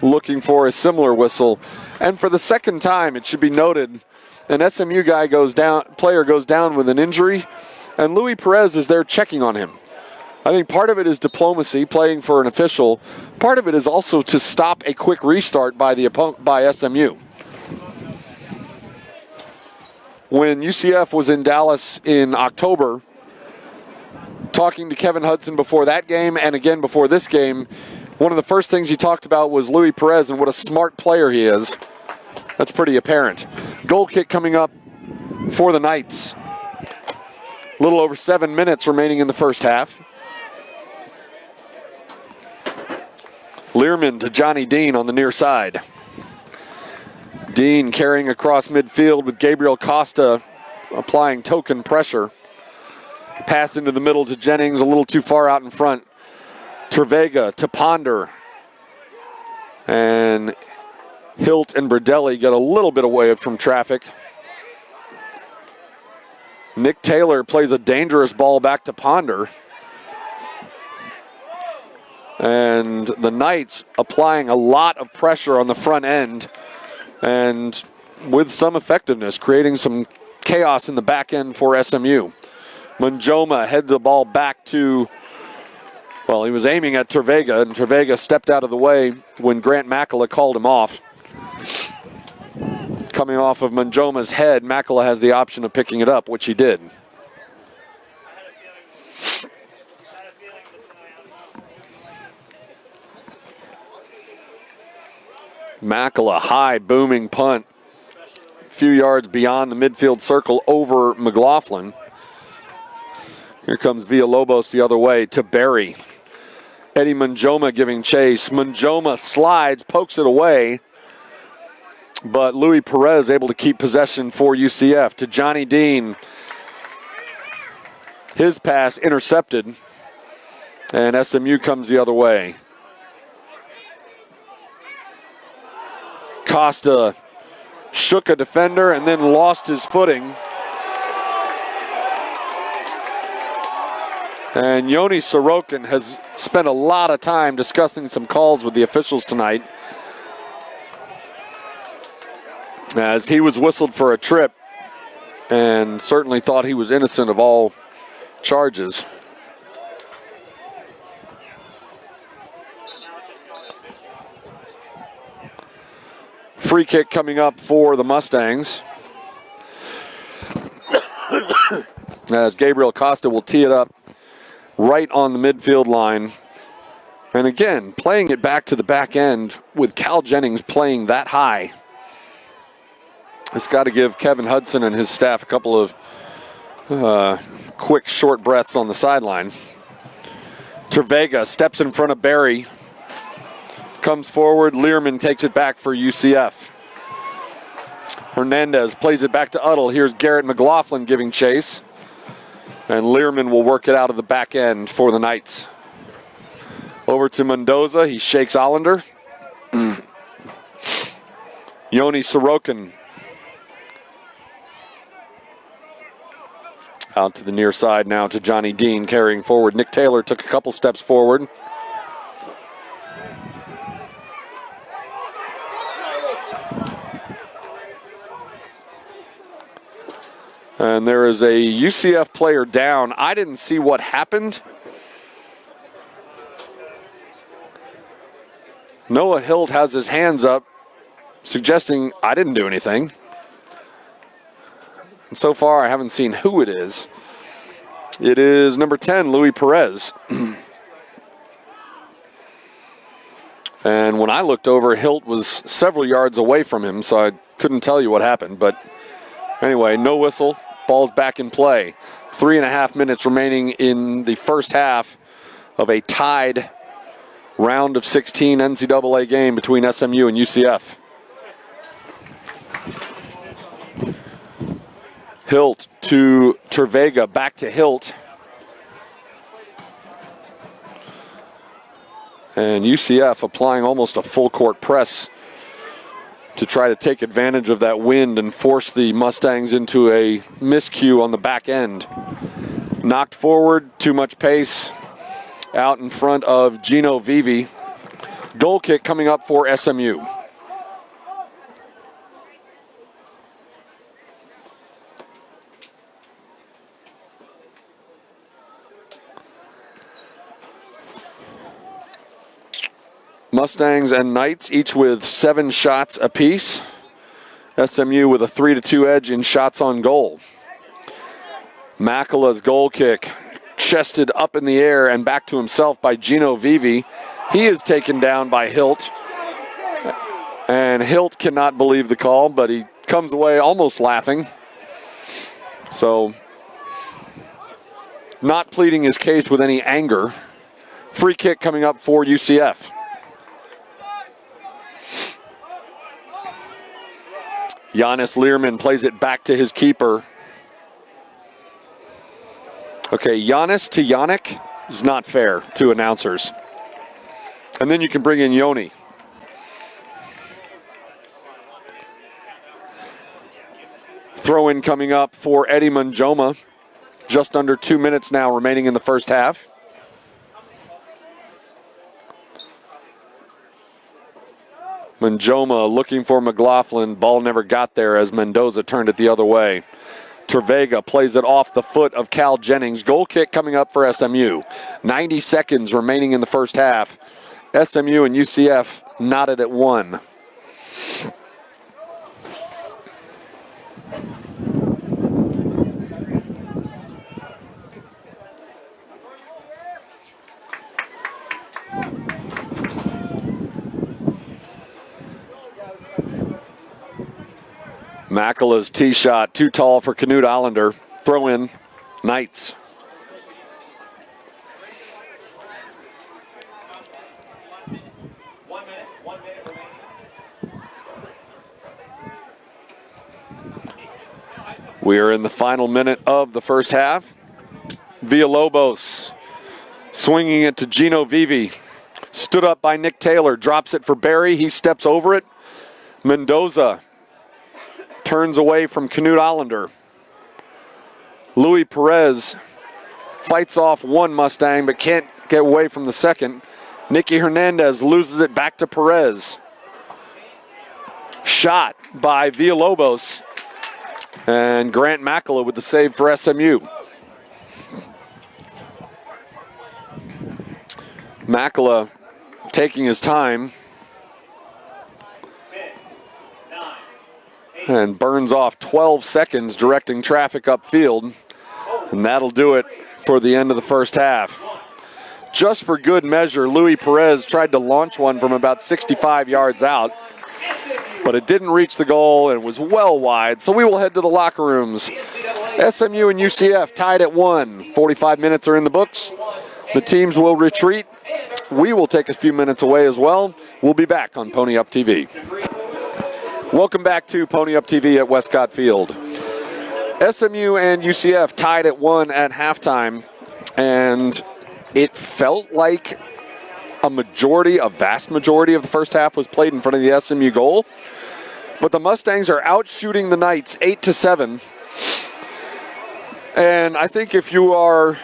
looking for a similar whistle. And for the second time, it should be noted, an SMU player goes down with an injury, and Luis Perez is there checking on him. I think part of it is diplomacy, playing for an official. Part of it is also to stop a quick restart by SMU. When UCF was in Dallas in October, talking to Kevin Hudson before that game and again before this game, one of the first things he talked about was Luis Perez and what a smart player he is. That's pretty apparent. Goal kick coming up for the Knights. A little over 7 minutes remaining in the first half. Learman to Johnny Dean on the near side. Dean carrying across midfield with Gabriel Costa applying token pressure. Pass into the middle to Jennings, a little too far out in front. Trevega to Ponder. And Hilt and Bradelli get a little bit away from traffic. Nick Taylor plays a dangerous ball back to Ponder. And the Knights applying a lot of pressure on the front end and with some effectiveness, creating some chaos in the back end for SMU. Manjoma headed the ball back to, well, he was aiming at Trevega, and Trevega stepped out of the way when Grant Makala called him off. Coming off of Manjoma's head, Makala has the option of picking it up, which he did. Makala, high booming punt. A few yards beyond the midfield circle over McLaughlin. Here comes Villalobos the other way to Berry. Eddie Manjoma giving chase. Manjoma slides, pokes it away. But Luis Perez able to keep possession for UCF to Johnny Dean. His pass intercepted. And SMU comes the other way. Costa shook a defender and then lost his footing. And Yoni Sorokin has spent a lot of time discussing some calls with the officials tonight, as he was whistled for a trip and certainly thought he was innocent of all charges. Free kick coming up for the Mustangs. As Gabriel Costa will tee it up right on the midfield line. And again, playing it back to the back end with Cal Jennings playing that high. It's got to give Kevin Hudson and his staff a couple of quick, short breaths on the sideline. Trevega steps in front of Berry. Comes forward, Learman takes it back for UCF. Hernandez plays it back to Uddle. Here's Garrett McLaughlin giving chase. And Learman will work it out of the back end for the Knights. Over to Mendoza, he shakes Allender. Yoni Sorokin. Out to the near side now to Johnny Dean carrying forward. Nick Taylor took a couple steps forward. And there is a UCF player down. I didn't see what happened. Noah Hilt has his hands up. suggesting I didn't do anything. And so far, I haven't seen who it is. It is number 10, Louis Perez. And when I looked over, Hilt was several yards away from him, so I couldn't tell you what happened. But anyway, no whistle. Ball's back in play. 3.5 minutes remaining in the first half of a tied round of 16 NCAA game between SMU and UCF. Hilt to Tervega, back to Hilt. And UCF applying almost a full court press to try to take advantage of that wind and force the Mustangs into a miscue on the back end. Knocked forward, too much pace, out in front of Gino Vivi. Goal kick coming up for SMU. Mustangs and Knights each with 7 shots apiece. SMU with a 3-2 edge in shots on goal. Makala's goal kick, chested up in the air and back to himself by Gino Vivi. He is taken down by Hilt. And Hilt cannot believe the call, but he comes away almost laughing. So, not pleading his case with any anger. Free kick coming up for UCF. Giannis Learman plays it back to his keeper. Okay, Giannis to Yannick is not fair to announcers. And then you can bring in Yoni. Throw in coming up for Eddie Manjoma. Just under 2 minutes now remaining in the first half. Manjoma looking for McLaughlin. Ball never got there as Mendoza turned it the other way. Tervega plays it off the foot of Cal Jennings. Goal kick coming up for SMU. 90 seconds remaining in the first half. SMU and UCF knotted at 1. Makala's tee shot, too tall for Knut Allender. Throw in, Knights. We are in the final minute of the first half. Villalobos swinging it to Gino Vivi. Stood up by Nick Taylor, drops it for Barry. He steps over it. Mendoza turns away from Knut Allender. Louis Perez fights off one Mustang but can't get away from the second. Nicky Hernandez loses it back to Perez. Shot by Villalobos. And Grant Makala with the save for SMU. Makala taking his time. And burns off 12 seconds directing traffic upfield. And that'll do it for the end of the first half. Just for good measure, Louis Perez tried to launch one from about 65 yards out. But it didn't reach the goal and was well wide. So we will head to the locker rooms. SMU and UCF tied at 1. 45 minutes are in the books. The teams will retreat. We will take a few minutes away as well. We'll be back on Pony Up TV. Welcome back to Pony Up TV at Westcott Field. SMU and UCF tied at 1 at halftime, and it felt like a vast majority of the first half was played in front of the SMU goal. But the Mustangs are out shooting the Knights 8-7. And I think if you are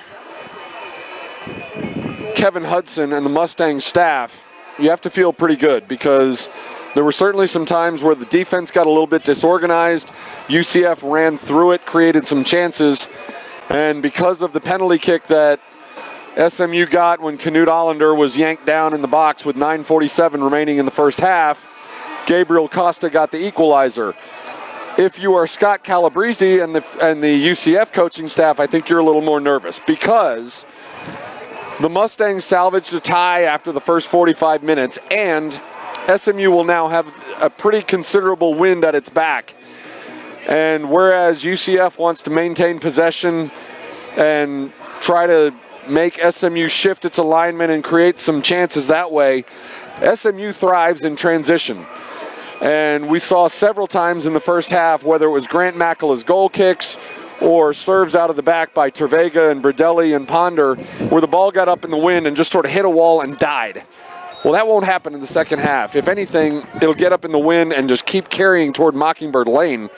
Kevin Hudson and the Mustang staff, you have to feel pretty good because there were certainly some times where the defense got a little bit disorganized. UCF ran through it, created some chances. And because of the penalty kick that SMU got when Knut Allender was yanked down in the box with 9:47 remaining in the first half, Gabriel Costa got the equalizer. If you are Scott Calabrese and the UCF coaching staff, I think you're a little more nervous because the Mustangs salvaged a tie after the first 45 minutes, and SMU will now have a pretty considerable wind at its back. And whereas UCF wants to maintain possession and try to make SMU shift its alignment and create some chances that way, SMU thrives in transition. And we saw several times in the first half, whether it was Grant Makala's goal kicks or serves out of the back by Tervega and Bradelli and Ponder, where the ball got up in the wind and just sort of hit a wall and died. Well, that won't happen in the second half. If anything, it'll get up in the wind and just keep carrying toward Mockingbird Lane.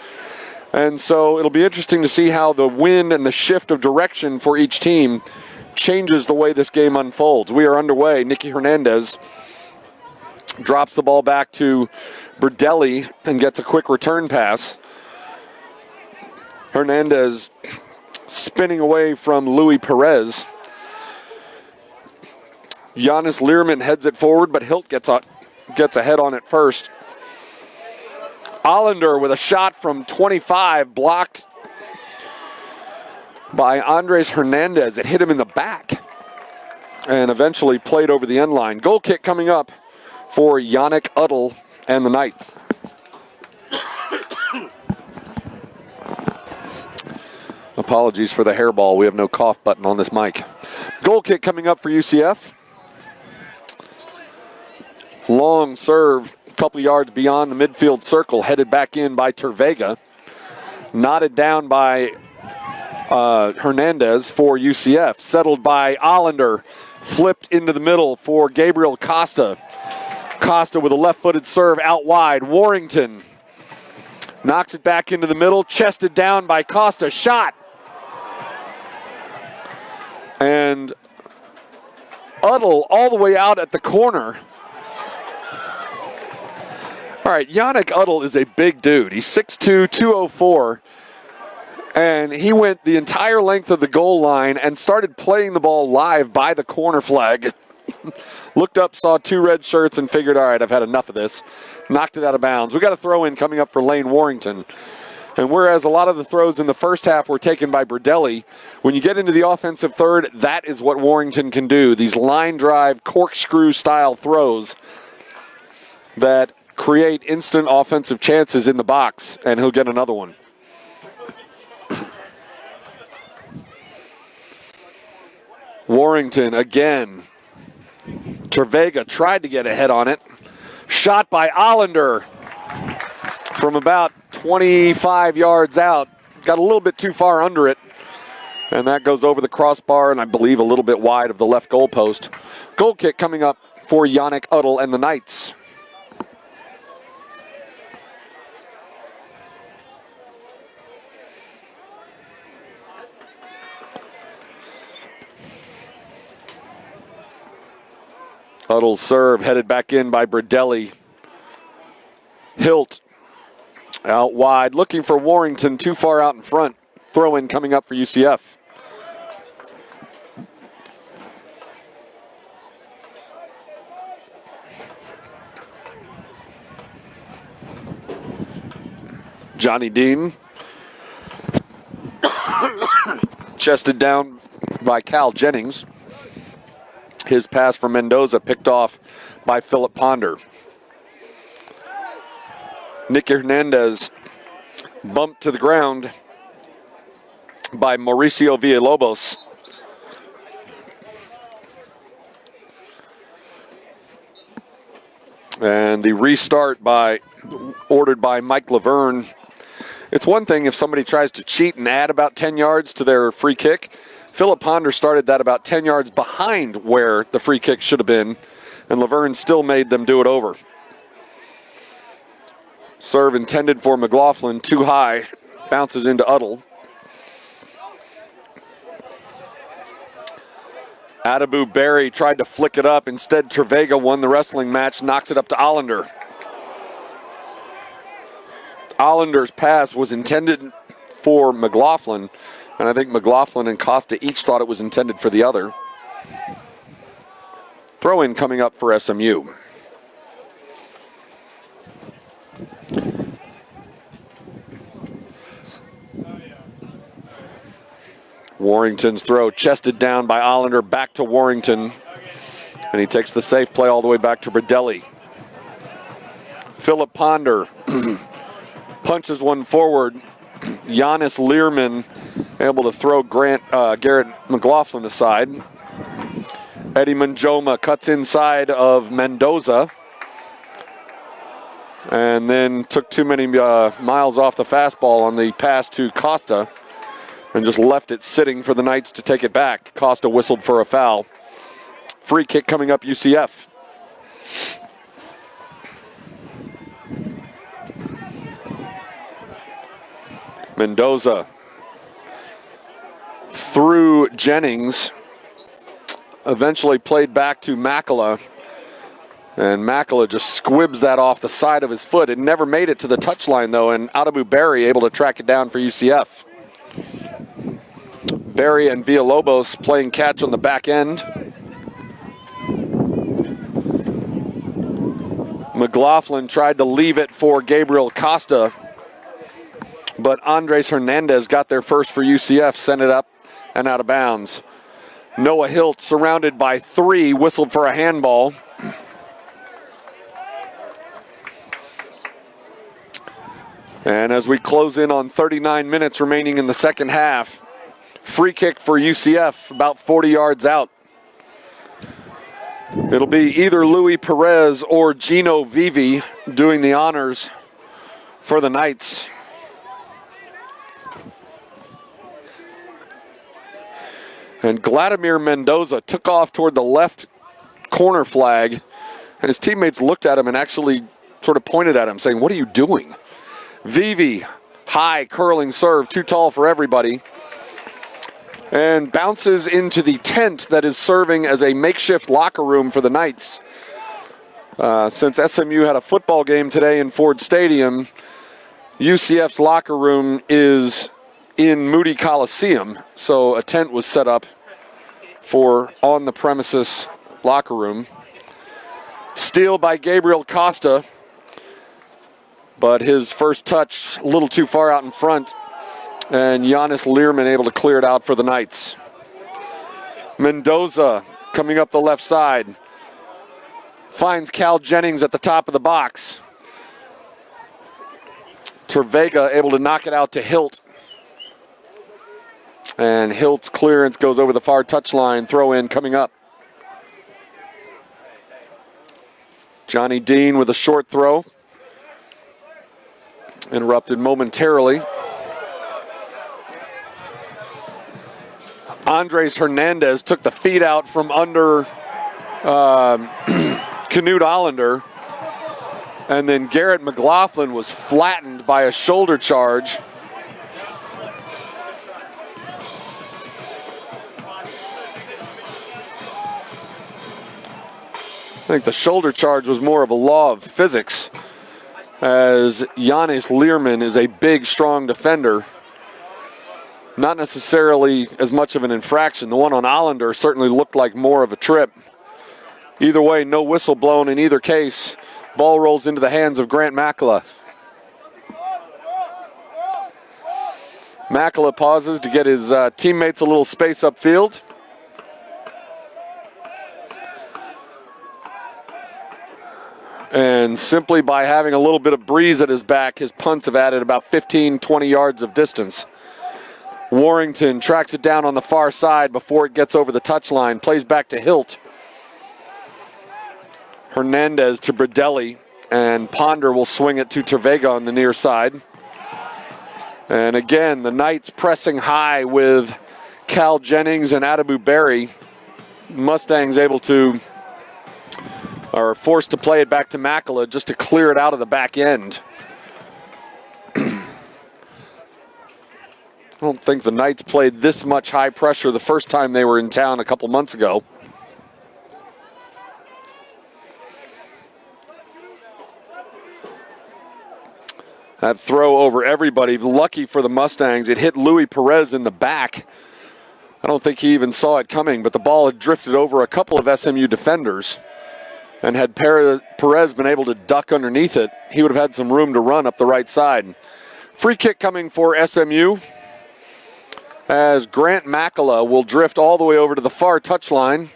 And so it'll be interesting to see how the wind and the shift of direction for each team changes the way this game unfolds. We are underway. Nicky Hernandez drops the ball back to Bradelli and gets a quick return pass. Hernandez spinning away from Louis Perez. Giannis Learman heads it forward, but Hilt gets a head on it first. Allender with a shot from 25, blocked by Andres Hernandez. It hit him in the back and eventually played over the end line. Goal kick coming up for Yannick Uddle and the Knights. Apologies for the hairball. We have no cough button on this mic. Goal kick coming up for UCF. Long serve, a couple yards beyond the midfield circle, headed back in by Tervega. Knotted down by Hernandez for UCF. Settled by Allender. Flipped into the middle for Gabriel Costa. Costa with a left-footed serve out wide. Warrington knocks it back into the middle. Chested down by Costa. Shot. And Uddle all the way out at the corner. All right, Yannick Uddle is a big dude. He's 6'2", 204. And he went the entire length of the goal line and started playing the ball live by the corner flag. Looked up, saw two red shirts, and figured, all right, I've had enough of this. Knocked it out of bounds. We got a throw-in coming up for Lane Warrington. And whereas a lot of the throws in the first half were taken by Bradelli, when you get into the offensive third, that is what Warrington can do. These line drive, corkscrew-style throws that create instant offensive chances in the box, and he'll get another one. Warrington again. Tervega tried to get ahead on it. Shot by Allender from about 25 yards out. Got a little bit too far under it. And that goes over the crossbar and I believe a little bit wide of the left goal post. Goal kick coming up for Yannick Uddle and the Knights. Uddle's serve headed back in by Bradelli. Hilt out wide, looking for Warrington, too far out in front. Throw in coming up for UCF. Johnny Dean. Chested down by Cal Jennings. His pass from Mendoza picked off by Philip Ponder. Nicky Hernandez bumped to the ground by Mauricio Villalobos. And the restart ordered by Mike Laverne. It's one thing if somebody tries to cheat and add about 10 yards to their free kick. Philip Ponder started that about 10 yards behind where the free kick should have been, and Laverne still made them do it over. Serve intended for McLaughlin, too high, bounces into Uddle. Adabu Berry tried to flick it up. Instead, Tervega won the wrestling match, knocks it up to Allender. Allender's pass was intended for McLaughlin, and I think McLaughlin and Costa each thought it was intended for the other. Throw-in coming up for SMU. Warrington's throw chested down by Allender, back to Warrington. And he takes the safe play all the way back to Bradelli. Philip Ponder punches one forward. Giannis Learman able to throw Garrett McLaughlin aside. Eddie Manjoma cuts inside of Mendoza. And then took too many miles off the fastball on the pass to Costa. And just left it sitting for the Knights to take it back. Costa whistled for a foul. Free kick coming up UCF. Mendoza through Jennings. Eventually played back to Makala. And Makala just squibs that off the side of his foot. It never made it to the touchline, though, and Adabu Berry able to track it down for UCF. Berry and Villalobos playing catch on the back end. McLaughlin tried to leave it for Gabriel Costa, but Andres Hernandez got there first for UCF, sent it up and out of bounds. Noah Hilt, surrounded by three, whistled for a handball. And as we close in on 39 minutes remaining in the second half, free kick for UCF about 40 yards out. It'll be either Louis Perez or Gino Vivi doing the honors for the Knights. And Vladimir Mendoza took off toward the left corner flag, and his teammates looked at him and actually sort of pointed at him, saying, "What are you doing?" Vivi, high curling serve, too tall for everybody, and bounces into the tent that is serving as a makeshift locker room for the Knights. Since SMU had a football game today in Ford Stadium, UCF's locker room is in Moody Coliseum, so a tent was set up for on-the-premises locker room. Steal by Gabriel Costa, but his first touch a little too far out in front, and Giannis Learman able to clear it out for the Knights. Mendoza coming up the left side, finds Cal Jennings at the top of the box. Tervega able to knock it out to Hilt. And Hilt's clearance goes over the far touchline. Throw in coming up. Johnny Dean with a short throw. Interrupted momentarily. Andres Hernandez took the feet out from under Knut Allender. And then Garrett McLaughlin was flattened by a shoulder charge. I think the shoulder charge was more of a law of physics, as Giannis Learman is a big, strong defender. Not necessarily as much of an infraction. The one on Allender certainly looked like more of a trip. Either way, no whistle blown in either case. Ball rolls into the hands of Grant Makala. Makala pauses to get his teammates a little space upfield. And simply by having a little bit of breeze at his back, his punts have added about 15, 20 yards of distance. Warrington tracks it down on the far side before it gets over the touchline. Plays back to Hilt. Hernandez to Bradelli. And Ponder will swing it to Tervega on the near side. And again, the Knights pressing high with Cal Jennings and Adabu Berry. Mustangs are forced to play it back to Makala just to clear it out of the back end. I don't think the Knights played this much high pressure the first time they were in town a couple months ago. That throw over everybody, lucky for the Mustangs, it hit Louis Perez in the back. I don't think he even saw it coming, but the ball had drifted over a couple of SMU defenders. And had Perez been able to duck underneath it, he would have had some room to run up the right side. Free kick coming for SMU. as Grant Makala will drift all the way over to the far touchline.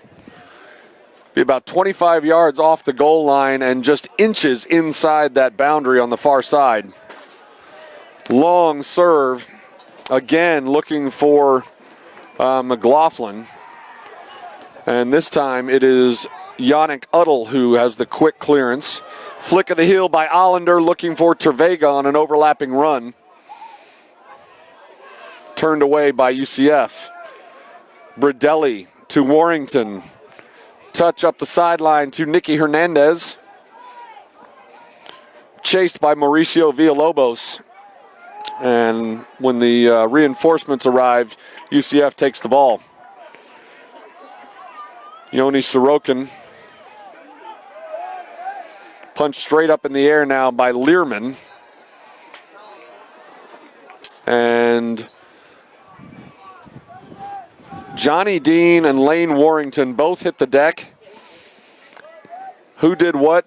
Be about 25 yards off the goal line and just inches inside that boundary on the far side. Long serve. Again, looking for McLaughlin. And this time it is Yannick Uddle who has the quick clearance. Flick of the heel by Allender, looking for Tervega on an overlapping run. Turned away by UCF. Bridelli to Warrington. Touch up the sideline to Nicky Hernandez. Chased by Mauricio Villalobos. And when the reinforcements arrived, UCF takes the ball. Yoni Sorokin. Punched straight up in the air now by Learman. And Johnny Dean and Lane Warrington both hit the deck. Who did what?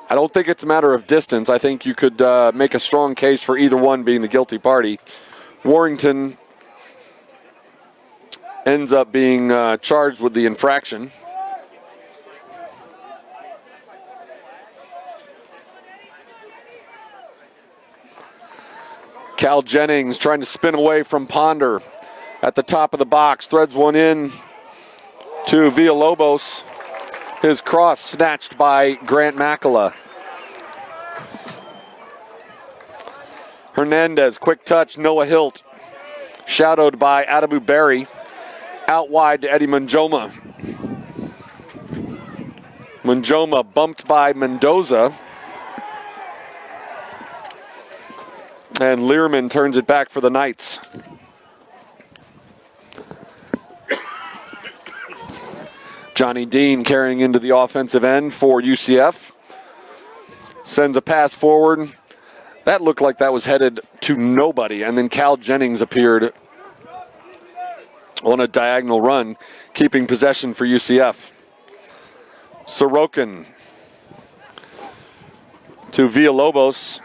I don't think it's a matter of distance. I think you could make a strong case for either one being the guilty party. Warrington ends up being charged with the infraction. Cal Jennings trying to spin away from Ponder at the top of the box. Threads one in to Villalobos. His cross snatched by Grant Makala. Hernandez, quick touch, Noah Hilt. Shadowed by Adamu Berry. Out wide to Eddie Manjoma. Manjoma bumped by Mendoza. And Learman turns it back for the Knights. Johnny Dean carrying into the offensive end for UCF. Sends a pass forward. That looked like that was headed to nobody. And then Cal Jennings appeared on a diagonal run, keeping possession for UCF. Sorokin to Villalobos.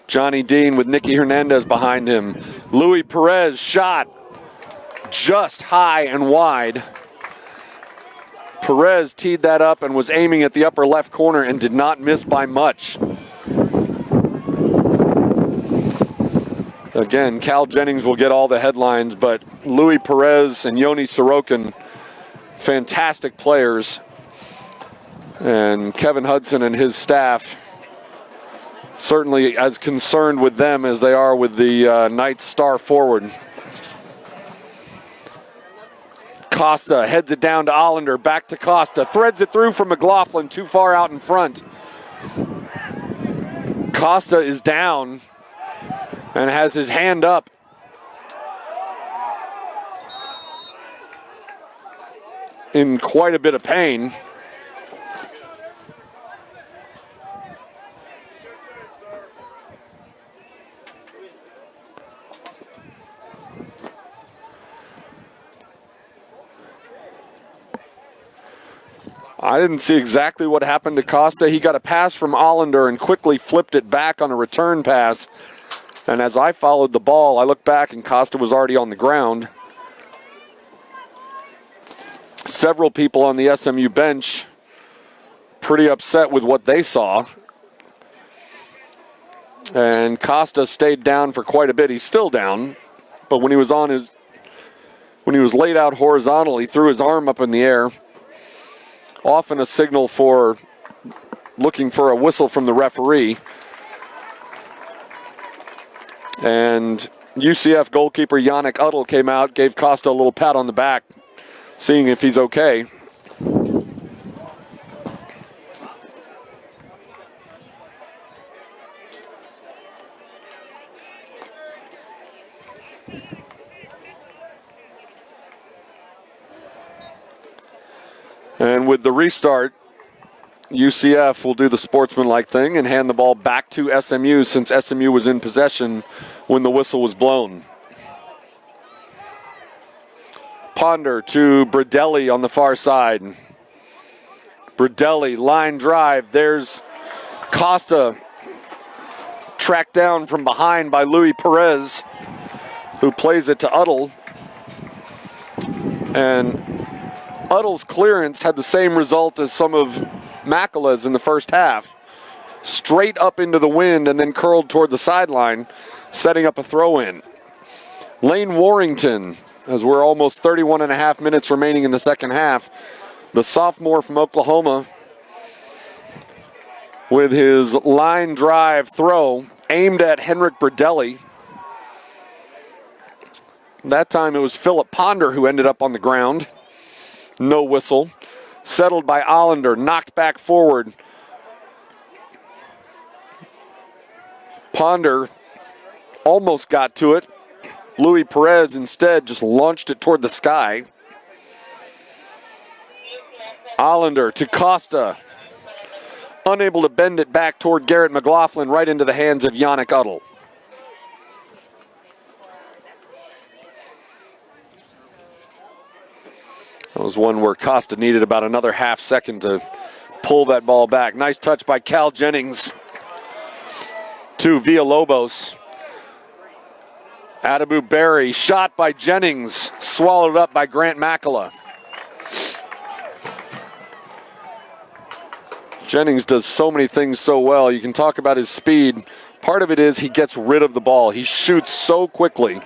Johnny Dean with Nicky Hernandez behind him. Louis Perez shot just high and wide. Perez teed that up and was aiming at the upper left corner and did not miss by much. Again, Cal Jennings will get all the headlines, but Louis Perez and Yoni Sorokin, fantastic players. And Kevin Hudson and his staff, certainly as concerned with them as they are with the Knights star forward. Costa heads it down to Allender, back to Costa, threads it through for McLaughlin, too far out in front. Costa is down and has his hand up. In quite a bit of pain. I didn't see exactly what happened to Costa. He got a pass from Allender and quickly flipped it back on a return pass. And as I followed the ball, I looked back and Costa was already on the ground. Several people on the SMU bench pretty upset with what they saw. And Costa stayed down for quite a bit. He's still down, but when he was laid out horizontally, he threw his arm up in the air. Often a signal for looking for a whistle from the referee. And UCF goalkeeper Yannick Uddle came out, gave Costa a little pat on the back, seeing if he's okay. And with the restart, UCF will do the sportsmanlike thing and hand the ball back to SMU since SMU was in possession when the whistle was blown. Ponder to Bridelli on the far side. Bridelli, line drive. There's Costa tracked down from behind by Luis Perez, who plays it to Uddle. And Uddle's clearance had the same result as some of Makala's in the first half. Straight up into the wind and then curled toward the sideline, setting up a throw-in. Lane Warrington, as we're almost 31 and a half minutes remaining in the second half, the sophomore from Oklahoma, with his line drive throw aimed at Henrik Bradelli. That time it was Philip Ponder who ended up on the ground. No whistle. Settled by Allender, knocked back forward. Ponder almost got to it. Luis Perez instead just launched it toward the sky. Allender to Costa. Unable to bend it back toward Garrett McLaughlin, right into the hands of Yannick Uddle. That was one where Costa needed about another half second to pull that ball back. Nice touch by Cal Jennings to Villalobos. Adabu Berry, shot by Jennings, swallowed up by Grant Makala. Jennings does so many things so well. You can talk about his speed. Part of it is he gets rid of the ball. He shoots so quickly.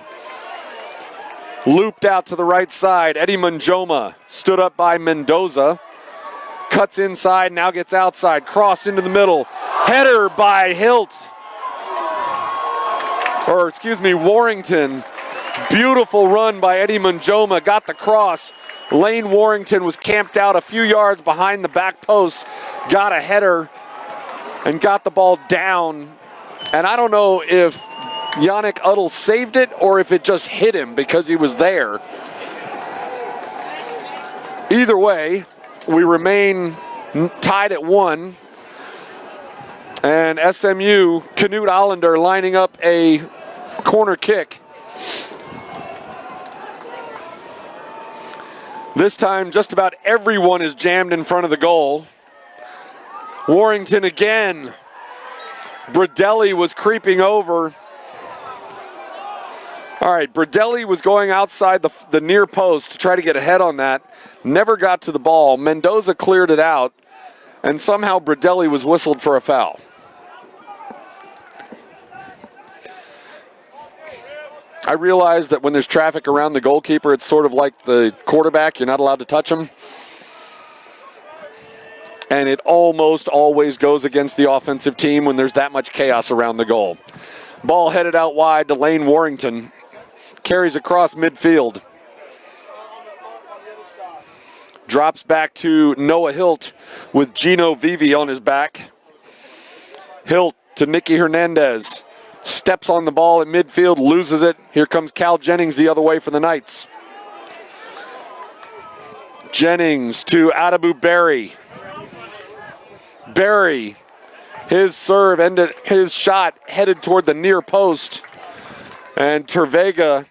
Looped out to the right side. Eddie Manjoma stood up by Mendoza. Cuts inside, now gets outside. Cross into the middle. Header by Warrington. Beautiful run by Eddie Manjoma. Got the cross. Lane Warrington was camped out a few yards behind the back post. Got a header and got the ball down. And I don't know if Yannick Uddle saved it or if it just hit him because he was there. Either way, we remain tied at 1. And SMU, Knut Allender lining up a corner kick. This time, just about everyone is jammed in front of the goal. Warrington again. Bradelli was creeping over. All right, Bradelli was going outside the near post to try to get ahead on that. Never got to the ball. Mendoza cleared it out, and somehow Bradelli was whistled for a foul. I realize that when there's traffic around the goalkeeper, it's sort of like the quarterback. You're not allowed to touch him. And it almost always goes against the offensive team when there's that much chaos around the goal. Ball headed out wide to Lane Warrington. Carries across midfield. Drops back to Noah Hilt with Gino Vivi on his back. Hilt to Nicky Hernandez. Steps on the ball in midfield, loses it. Here comes Cal Jennings the other way for the Knights. Jennings to Adabu Berry. Berry, his serve ended, his shot headed toward the near post. And Tervega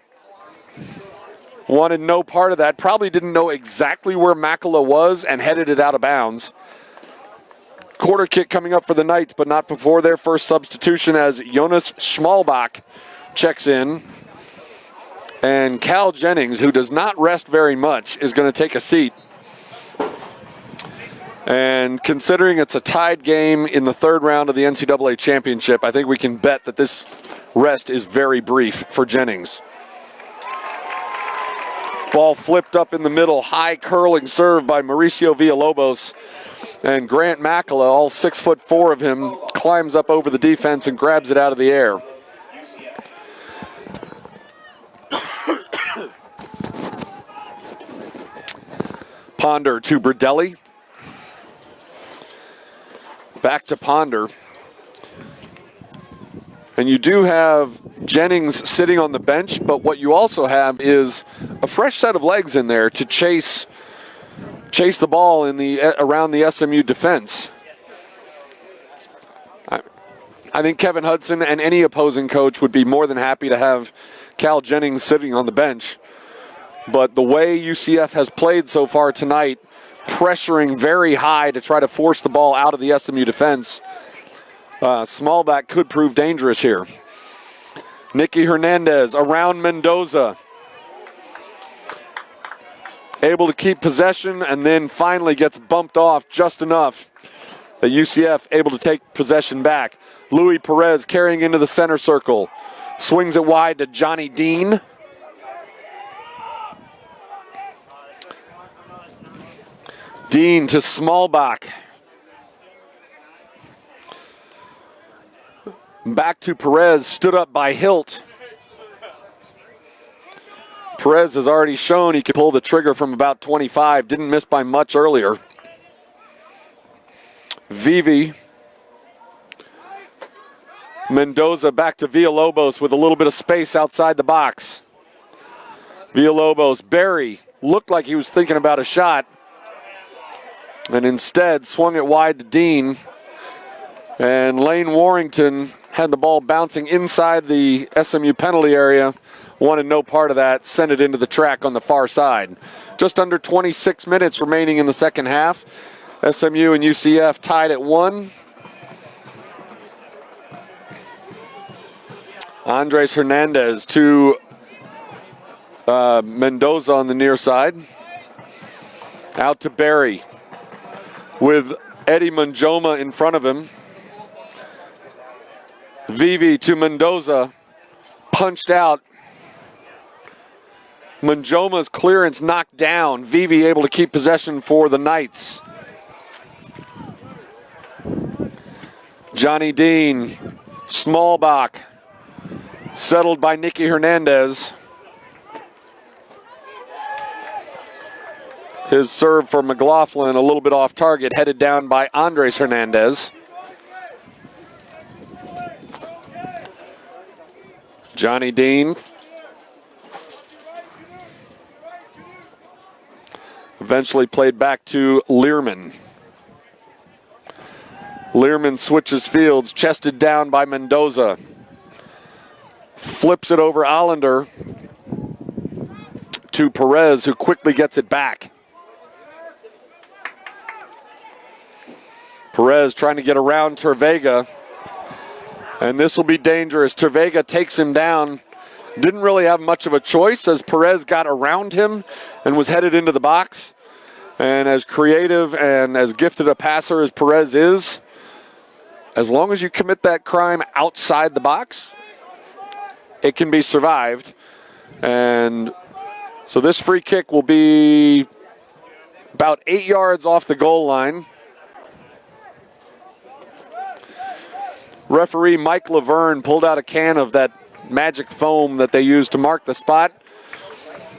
wanted no part of that. Probably didn't know exactly where Makala was and headed it out of bounds. Quarter kick coming up for the Knights, but not before their first substitution as Jonas Schmalbach checks in. And Cal Jennings, who does not rest very much, is going to take a seat. And considering it's a tied game in the third round of the NCAA championship, I think we can bet that this rest is very brief for Jennings. Ball flipped up in the middle, high curling serve by Mauricio Villalobos. And Grant Makala, all 6'4" of him, climbs up over the defense and grabs it out of the air. Ponder to Bradelli. Back to Ponder. And you do have Jennings sitting on the bench, but what you also have is a fresh set of legs in there to chase the ball around the SMU defense. I think Kevin Hudson and any opposing coach would be more than happy to have Cal Jennings sitting on the bench. But the way UCF has played so far tonight, pressuring very high to try to force the ball out of the SMU defense, Smallback could prove dangerous here. Nicky Hernandez around Mendoza. Able to keep possession and then finally gets bumped off just enough that UCF able to take possession back. Louis Perez carrying into the center circle. Swings it wide to Johnny Dean. Dean to Smallbach. Back to Perez, stood up by Hilt. Perez has already shown he can pull the trigger from about 25. Didn't miss by much earlier. Vivi. Mendoza back to Villalobos with a little bit of space outside the box. Villalobos, Barry looked like he was thinking about a shot and instead swung it wide to Dean. And Lane Warrington had the ball bouncing inside the SMU penalty area. Wanted no part of that, sent it into the track on the far side. Just under 26 minutes remaining in the second half. SMU and UCF tied at 1. Andres Hernandez to Mendoza on the near side. Out to Barry with Eddie Manjoma in front of him. Vivi to Mendoza, punched out. Manjoma's clearance knocked down. Vivi able to keep possession for the Knights. Johnny Dean, Smallbach, settled by Nicky Hernandez. His serve for McLaughlin, a little bit off target, headed down by Andres Hernandez. Johnny Dean. Eventually played back to Learman. Learman switches fields, chested down by Mendoza. Flips it over Allender to Perez, who quickly gets it back. Perez trying to get around Tervega. And this will be dangerous. Tervega takes him down. Didn't really have much of a choice as Perez got around him and was headed into the box. And as creative and as gifted a passer as Perez is, as long as you commit that crime outside the box, it can be survived. And so this free kick will be about 8 yards off the goal line. Referee Mike Laverne pulled out a can of that magic foam that they used to mark the spot.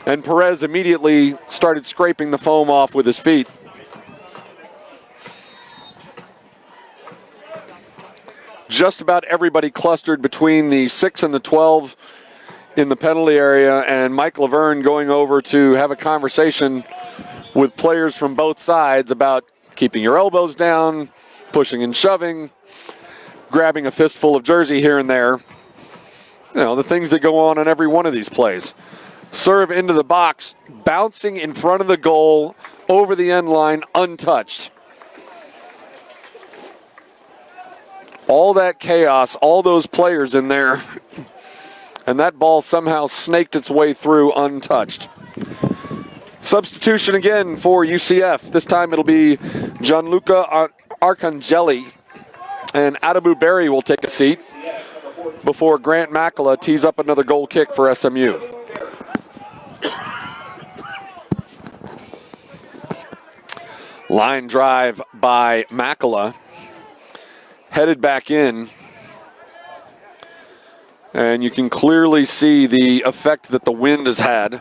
And Perez immediately started scraping the foam off with his feet. Just about everybody clustered between the 6 and the 12 in the penalty area, and Mike Laverne going over to have a conversation with players from both sides about keeping your elbows down, pushing and shoving, grabbing a fistful of jersey here and there. You know, the things that go on every one of these plays. Serve into the box, bouncing in front of the goal, over the end line, untouched. All that chaos, all those players in there, and that ball somehow snaked its way through untouched. Substitution again for UCF. This time it'll be Gianluca Arcangeli, and Adamu Berry will take a seat before Grant Makala tees up another goal kick for SMU. Line drive by Makala. Headed back in. And you can clearly see the effect that the wind has had.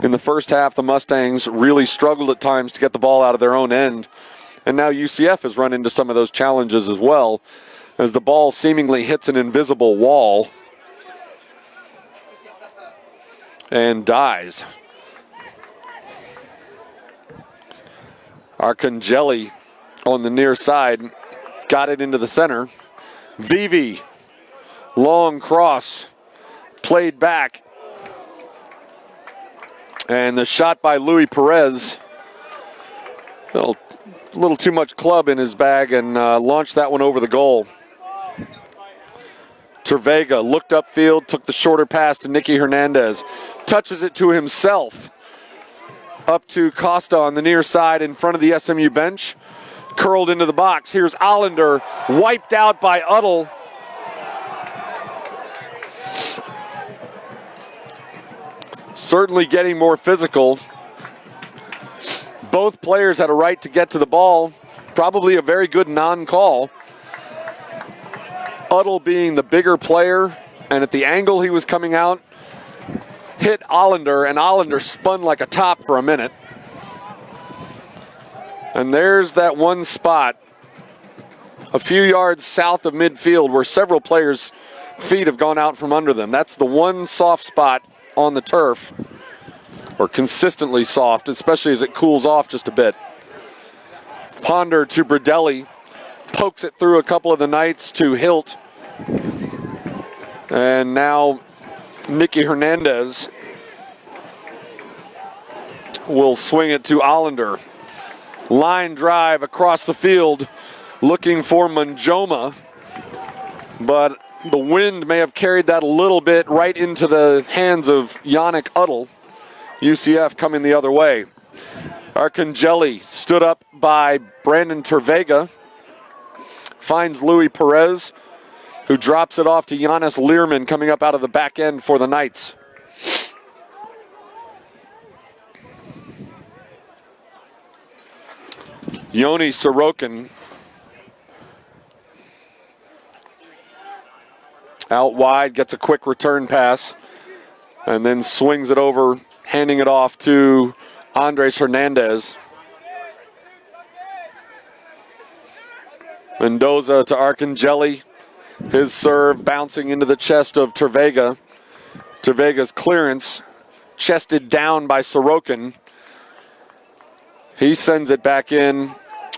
In the first half, the Mustangs really struggled at times to get the ball out of their own end. And now UCF has run into some of those challenges as well, as the ball seemingly hits an invisible wall and dies. Arcangeli on the near side got it into the center. Vivi, long cross, played back. And the shot by Louis Perez, a little too much club in his bag, and launched that one over the goal. Tervega looked upfield, took the shorter pass to Nicky Hernandez. Touches it to himself. Up to Costa on the near side in front of the SMU bench. Curled into the box. Here's Allender, wiped out by Uddle. Certainly getting more physical. Both players had a right to get to the ball. Probably a very good non-call. Uddle being the bigger player, and at the angle he was coming out, hit Allender, and Allender spun like a top for a minute. And there's that one spot a few yards south of midfield where several players' feet have gone out from under them. That's the one soft spot on the turf, or consistently soft, especially as it cools off just a bit. Ponder to Bradelli, pokes it through a couple of the Knights to Hilt. And now Nicky Hernandez will swing it to Allender. Line drive across the field, looking for Manjoma, but the wind may have carried that a little bit right into the hands of Yannick Uddle. UCF coming the other way. Arcangeli stood up by Brandon Tervega, finds Louis Perez, who drops it off to Giannis Learman coming up out of the back end for the Knights. Yoni Sorokin out wide, gets a quick return pass, and then swings it over, handing it off to Andres Hernandez. Mendoza to Arcangeli. His serve bouncing into the chest of Tervega. Tervega's clearance chested down by Sorokin. He sends it back in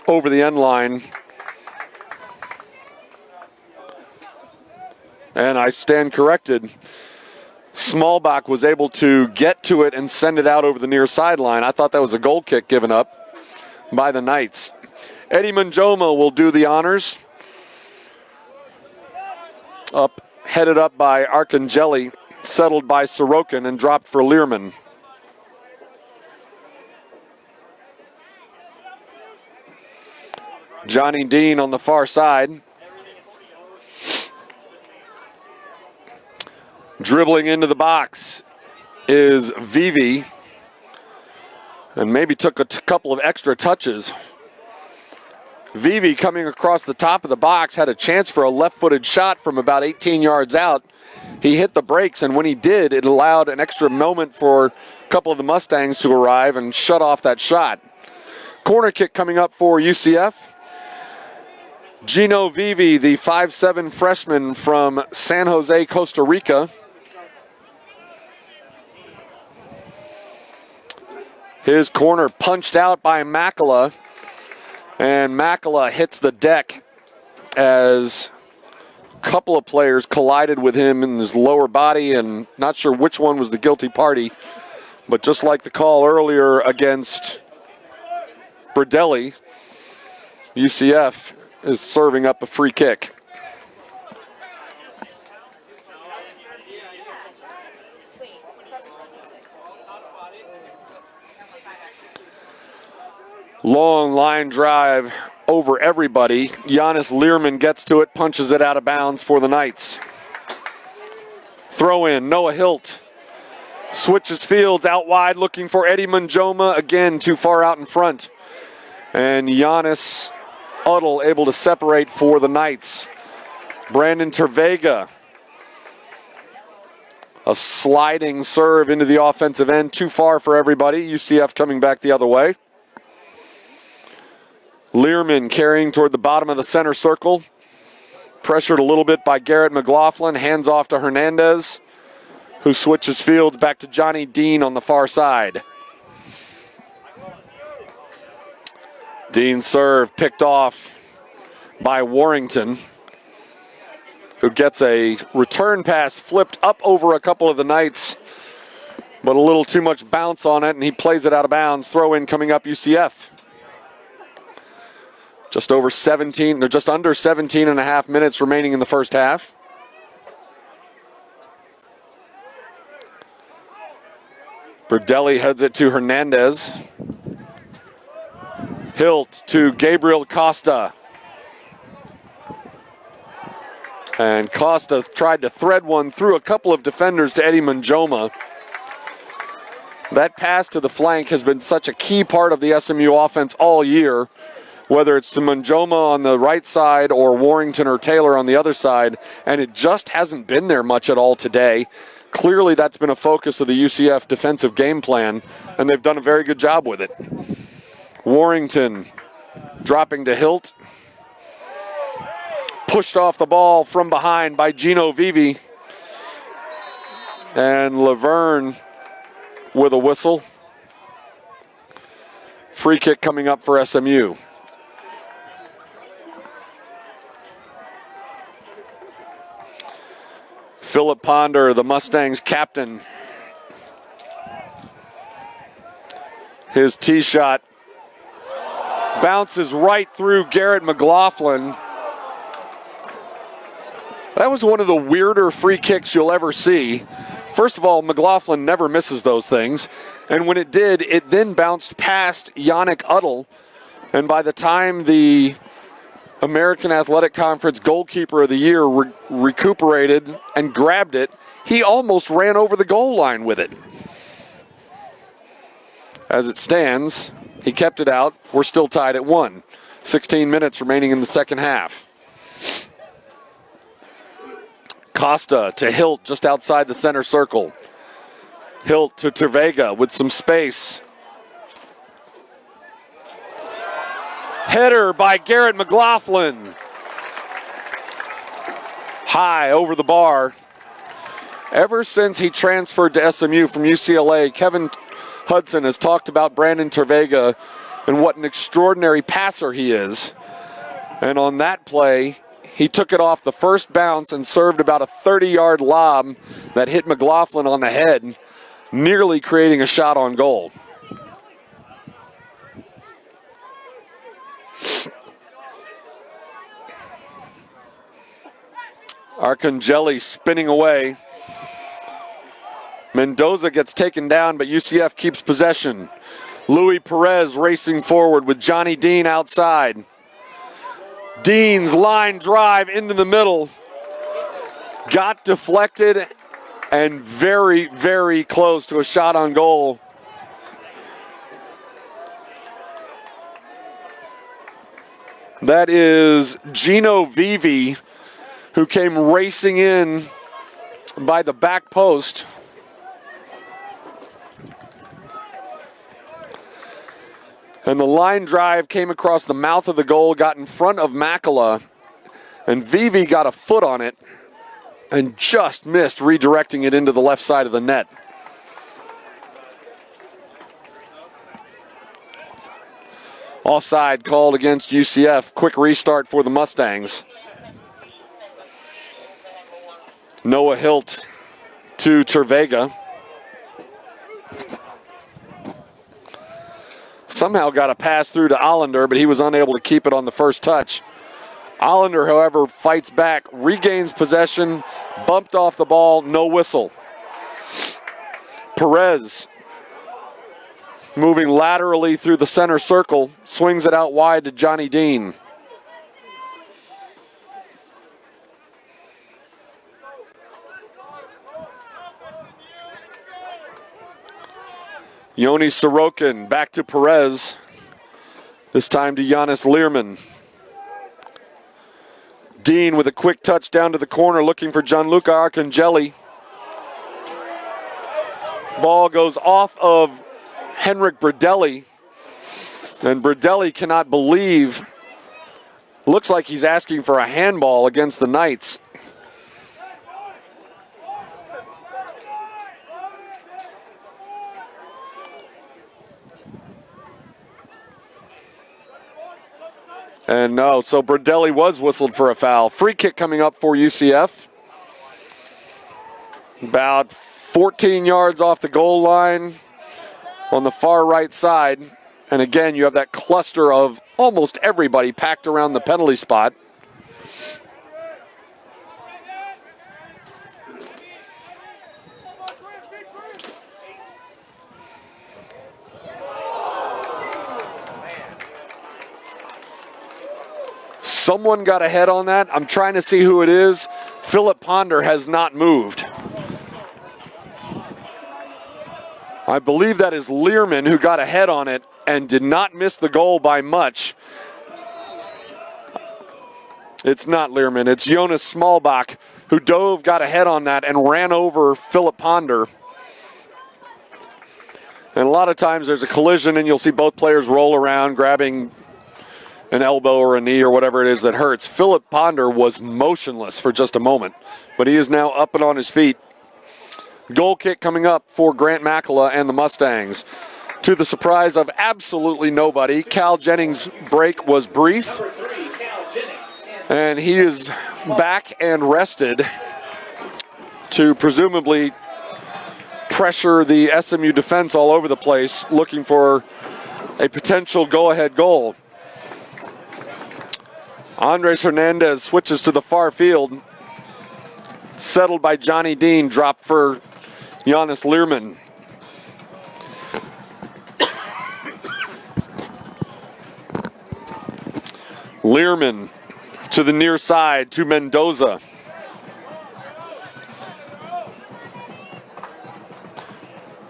over the end line. And I stand corrected. Smallbach was able to get to it and send it out over the near sideline. I thought that was a goal kick given up by the Knights. Eddie Manjoma will do the honors. Headed up by Arcangeli, settled by Sorokin, and dropped for Learman. Johnny Dean on the far side. Dribbling into the box is Vivi, and maybe took a couple of extra touches. Vivi coming across the top of the box had a chance for a left-footed shot from about 18 yards out. He hit the brakes, and when he did, it allowed an extra moment for a couple of the Mustangs to arrive and shut off that shot. Corner kick coming up for UCF. Gino Vivi, the 5'7" freshman from San Jose, Costa Rica. His corner punched out by Makala, and Makala hits the deck as a couple of players collided with him in his lower body, and not sure which one was the guilty party, but just like the call earlier against Bradelli, UCF is serving up a free kick. Long line drive over everybody. Giannis Learman gets to it, punches it out of bounds for the Knights. Throw in, Noah Hilt switches fields out wide, looking for Eddie Manjoma, again too far out in front. And Giannis Uddle able to separate for the Knights. Brandon Tervega, a sliding serve into the offensive end, too far for everybody. UCF coming back the other way. Learman carrying toward the bottom of the center circle. Pressured a little bit by Garrett McLaughlin. Hands off to Hernandez, who switches fields back to Johnny Dean on the far side. Dean's serve picked off by Warrington, who gets a return pass flipped up over a couple of the Knights, but a little too much bounce on it, and he plays it out of bounds. Throw in coming up UCF. Just under 17 and a half minutes remaining in the first half. Berdelli heads it to Hernandez. Hilt to Gabriel Costa. And Costa tried to thread one through a couple of defenders to Eddie Manjoma. That pass to the flank has been such a key part of the SMU offense all year, whether it's to Manjoma on the right side or Warrington or Taylor on the other side, and it just hasn't been there much at all today. Clearly that's been a focus of the UCF defensive game plan, and they've done a very good job with it. Warrington dropping to Hilt. Pushed off the ball from behind by Gino Vivi. And Laverne with a whistle. Free kick coming up for SMU. Philip Ponder, the Mustangs captain. His tee shot bounces right through Garrett McLaughlin. That was one of the weirder free kicks you'll ever see. First of all, McLaughlin never misses those things. And when it did, it then bounced past Yannick Uddle. And by the time the American Athletic Conference Goalkeeper of the Year recuperated and grabbed it, he almost ran over the goal line with it. As it stands, he kept it out. We're still tied at 1. 16 minutes remaining in the second half. Costa to Hilt just outside the center circle. Hilt to Tervega with some space. Header by Garrett McLaughlin. High over the bar. Ever since he transferred to SMU from UCLA, Kevin Hudson has talked about Brandon Tervega and what an extraordinary passer he is. And on that play, he took it off the first bounce and served about a 30-yard lob that hit McLaughlin on the head, nearly creating a shot on goal. Arcangeli spinning away. Mendoza gets taken down, but UCF keeps possession. Louis Perez racing forward with Johnny Dean outside. Dean's line drive into the middle. Got deflected and very, very close to a shot on goal. That is Gino Vivi, who came racing in by the back post. And the line drive came across the mouth of the goal, got in front of Makala, and Vivi got a foot on it and just missed redirecting it into the left side of the net. Offside called against UCF. Quick restart for the Mustangs. Noah Hilt to Tervega. Somehow got a pass through to Allender, but he was unable to keep it on the first touch. Allender, however, fights back, regains possession, bumped off the ball, no whistle. Perez moving laterally through the center circle, swings it out wide to Johnny Dean. Yoni Sorokin back to Perez. This time to Giannis Learman. Dean with a quick touch down to the corner looking for Gianluca Arcangeli. Ball goes off of Henrik Berdelli. And Berdelli cannot believe. Looks like he's asking for a handball against the Knights. And no, so Berdelli was whistled for a foul. Free kick coming up for UCF. About 14 yards off the goal line on the far right side. And again, you have that cluster of almost everybody packed around the penalty spot. Someone got a head on that. I'm trying to see who it is. Philip Ponder has not moved. I believe that is Learman who got a head on it and did not miss the goal by much. It's not Learman. It's Jonas Smallbach who dove, got a head on that, and ran over Philip Ponder. And a lot of times there's a collision and you'll see both players roll around grabbing an elbow or a knee or whatever it is that hurts. Philip Ponder was motionless for just a moment, but he is now up and on his feet. Goal kick coming up for Grant Makela and the Mustangs. To the surprise of absolutely nobody, Cal Jennings' break was brief, and he is back and rested to presumably pressure the SMU defense all over the place, looking for a potential go-ahead goal. Andres Hernandez switches to the far field. Settled by Johnny Dean, dropped for Giannis Learman. Learman to the near side to Mendoza.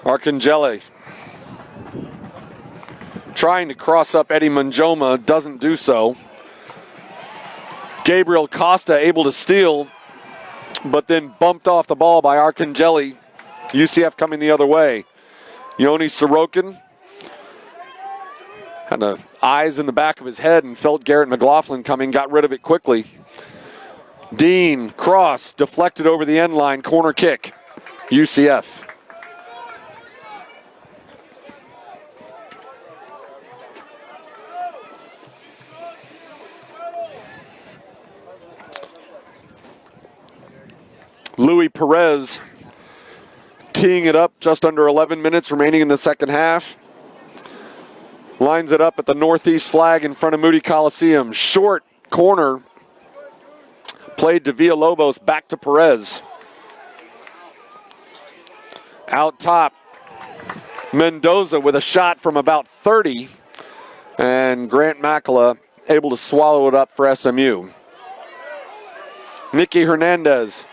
Arcangeli trying to cross up Eddie Manjoma, doesn't do so. Gabriel Costa able to steal, but then bumped off the ball by Arcangeli. UCF coming the other way. Yoni Sorokin had the eyes in the back of his head and felt Garrett McLaughlin coming, got rid of it quickly. Dean, cross, deflected over the end line, corner kick, UCF. Louis Perez teeing it up, just under 11 minutes remaining in the second half. Lines it up at the northeast flag in front of Moody Coliseum. Short corner played to Villalobos, back to Perez. Out top, Mendoza with a shot from about 30, and Grant Makela able to swallow it up for SMU. Nicky Hernandez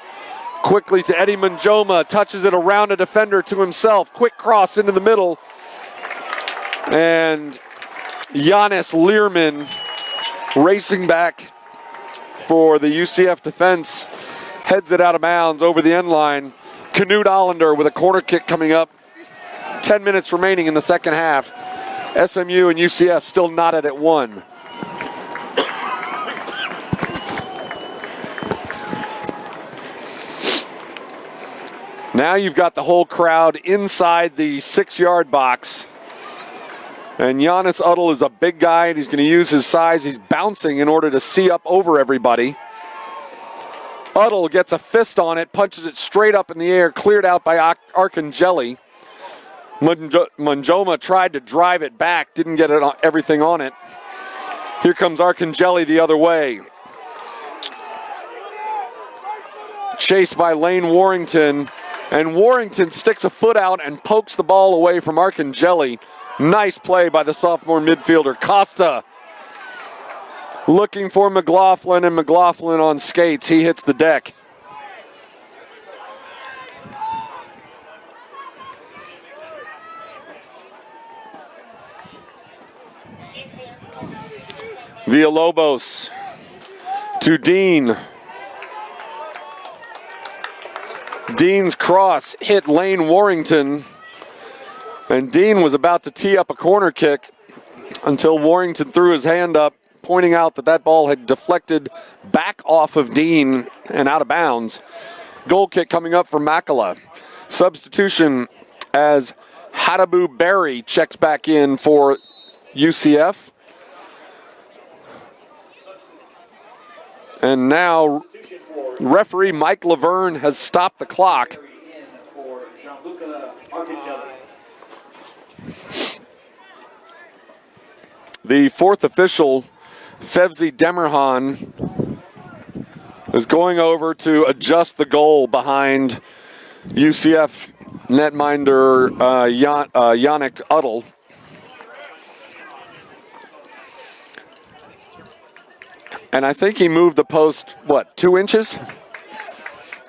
quickly to Eddie Manjoma, touches it around a defender to himself. Quick cross into the middle. And Giannis Learman racing back for the UCF defense. Heads it out of bounds over the end line. Knut Allender with a corner kick coming up. 10 minutes remaining in the second half. SMU and UCF still knotted at 1. Now you've got the whole crowd inside the 6-yard box. And Giannis Uddle is a big guy, and he's going to use his size. He's bouncing in order to see up over everybody. Uddle gets a fist on it, punches it straight up in the air, cleared out by Arcangeli. Manjoma tried to drive it back, didn't get everything on it. Here comes Arcangeli the other way. Chased by Lane Warrington. And Warrington sticks a foot out and pokes the ball away from Arcangeli. Nice play by the sophomore midfielder, Costa. Looking for McLaughlin, and McLaughlin on skates. He hits the deck. Villalobos to Dean. Dean's cross hit Lane Warrington, and Dean was about to tee up a corner kick until Warrington threw his hand up, pointing out that that ball had deflected back off of Dean and out of bounds. Goal kick coming up for Makela. Substitution as Hadabu Berry checks back in for UCF. And now referee Mike Laverne has stopped the clock. The fourth official, Fevzi Demirhan, is going over to adjust the goal behind UCF netminder Yannick Uddle. And I think he moved the post, 2 inches?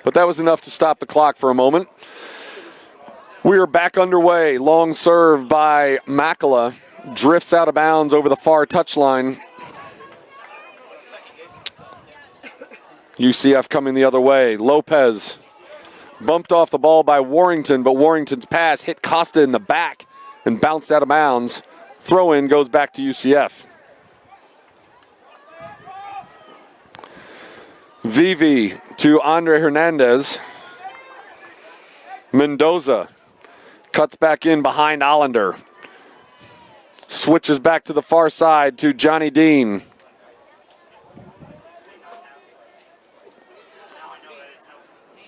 But that was enough to stop the clock for a moment. We are back underway. Long serve by Makala. Drifts out of bounds over the far touchline. UCF coming the other way. Lopez bumped off the ball by Warrington, but Warrington's pass hit Costa in the back and bounced out of bounds. Throw-in goes back to UCF. Vivi to Andre Hernandez. Mendoza cuts back in behind Allender. Switches back to the far side to Johnny Dean.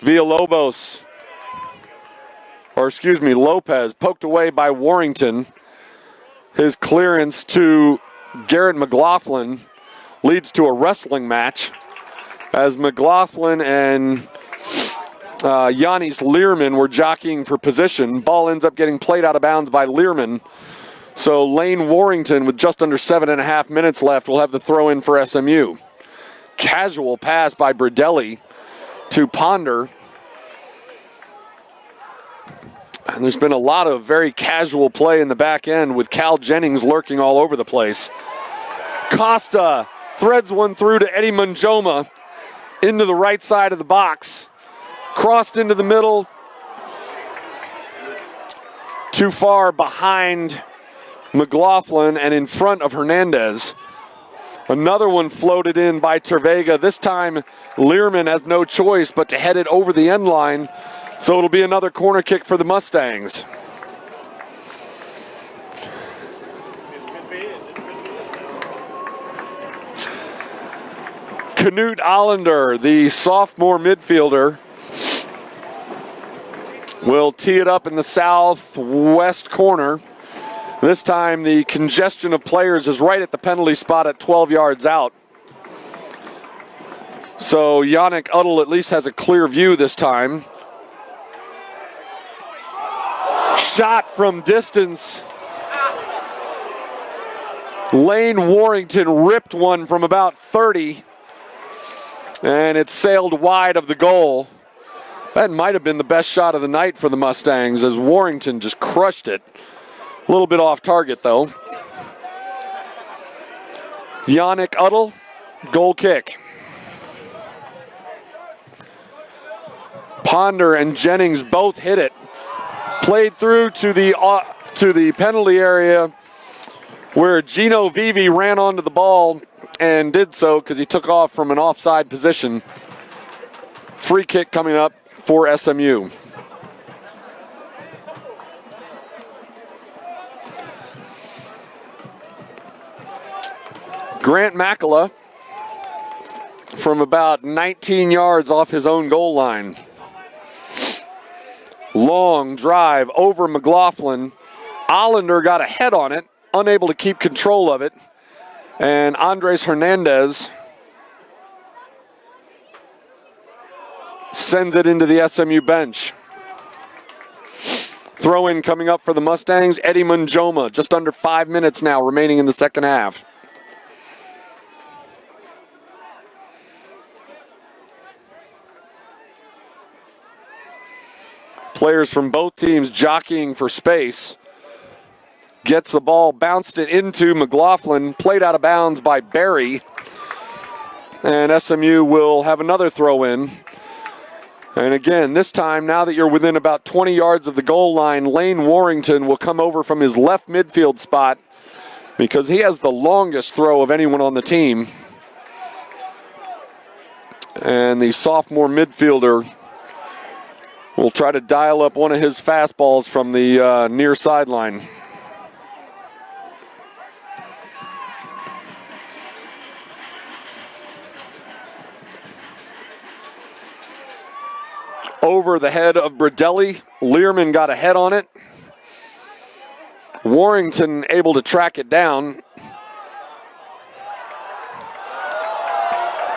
Lopez poked away by Warrington. His clearance to Garrett McLaughlin leads to a wrestling match as McLaughlin and Yanis Learman were jockeying for position. Ball ends up getting played out of bounds by Learman. So Lane Warrington, with just under 7.5 minutes left, will have the throw in for SMU. Casual pass by Bradelli to Ponder. And there's been a lot of very casual play in the back end with Cal Jennings lurking all over the place. Costa threads one through to Eddie Manjoma into the right side of the box. Crossed into the middle. Too far behind McLaughlin and in front of Hernandez. Another one floated in by Tervega. This time, Learman has no choice but to head it over the end line. So it'll be another corner kick for the Mustangs. Knut Allender, the sophomore midfielder, will tee it up in the southwest corner. This time the congestion of players is right at the penalty spot at 12 yards out. So Yannick Uddle at least has a clear view this time. Shot from distance. Lane Warrington ripped one from about 30. And it sailed wide of the goal. That might have been the best shot of the night for the Mustangs as Warrington just crushed it. A little bit off target though. Yannick Uddle, goal kick. Ponder and Jennings both hit it. Played through to the penalty area where Gino Vivi ran onto the ball and did so because he took off from an offside position. Free kick coming up for SMU. Grant Makala from about 19 yards off his own goal line. Long drive over McLaughlin. Allender got a head on it, unable to keep control of it. And Andres Hernandez sends it into the SMU bench. Throw in coming up for the Mustangs, Eddie Manjoma. Just under 5 minutes now remaining in the second half. Players from both teams jockeying for space. Gets the ball, bounced it into McLaughlin, played out of bounds by Barry. And SMU will have another throw in. And again, this time, now that you're within about 20 yards of the goal line, Lane Warrington will come over from his left midfield spot because he has the longest throw of anyone on the team. And the sophomore midfielder will try to dial up one of his fastballs from the near sideline. Over the head of Bradelli. Learman got a head on it. Warrington able to track it down.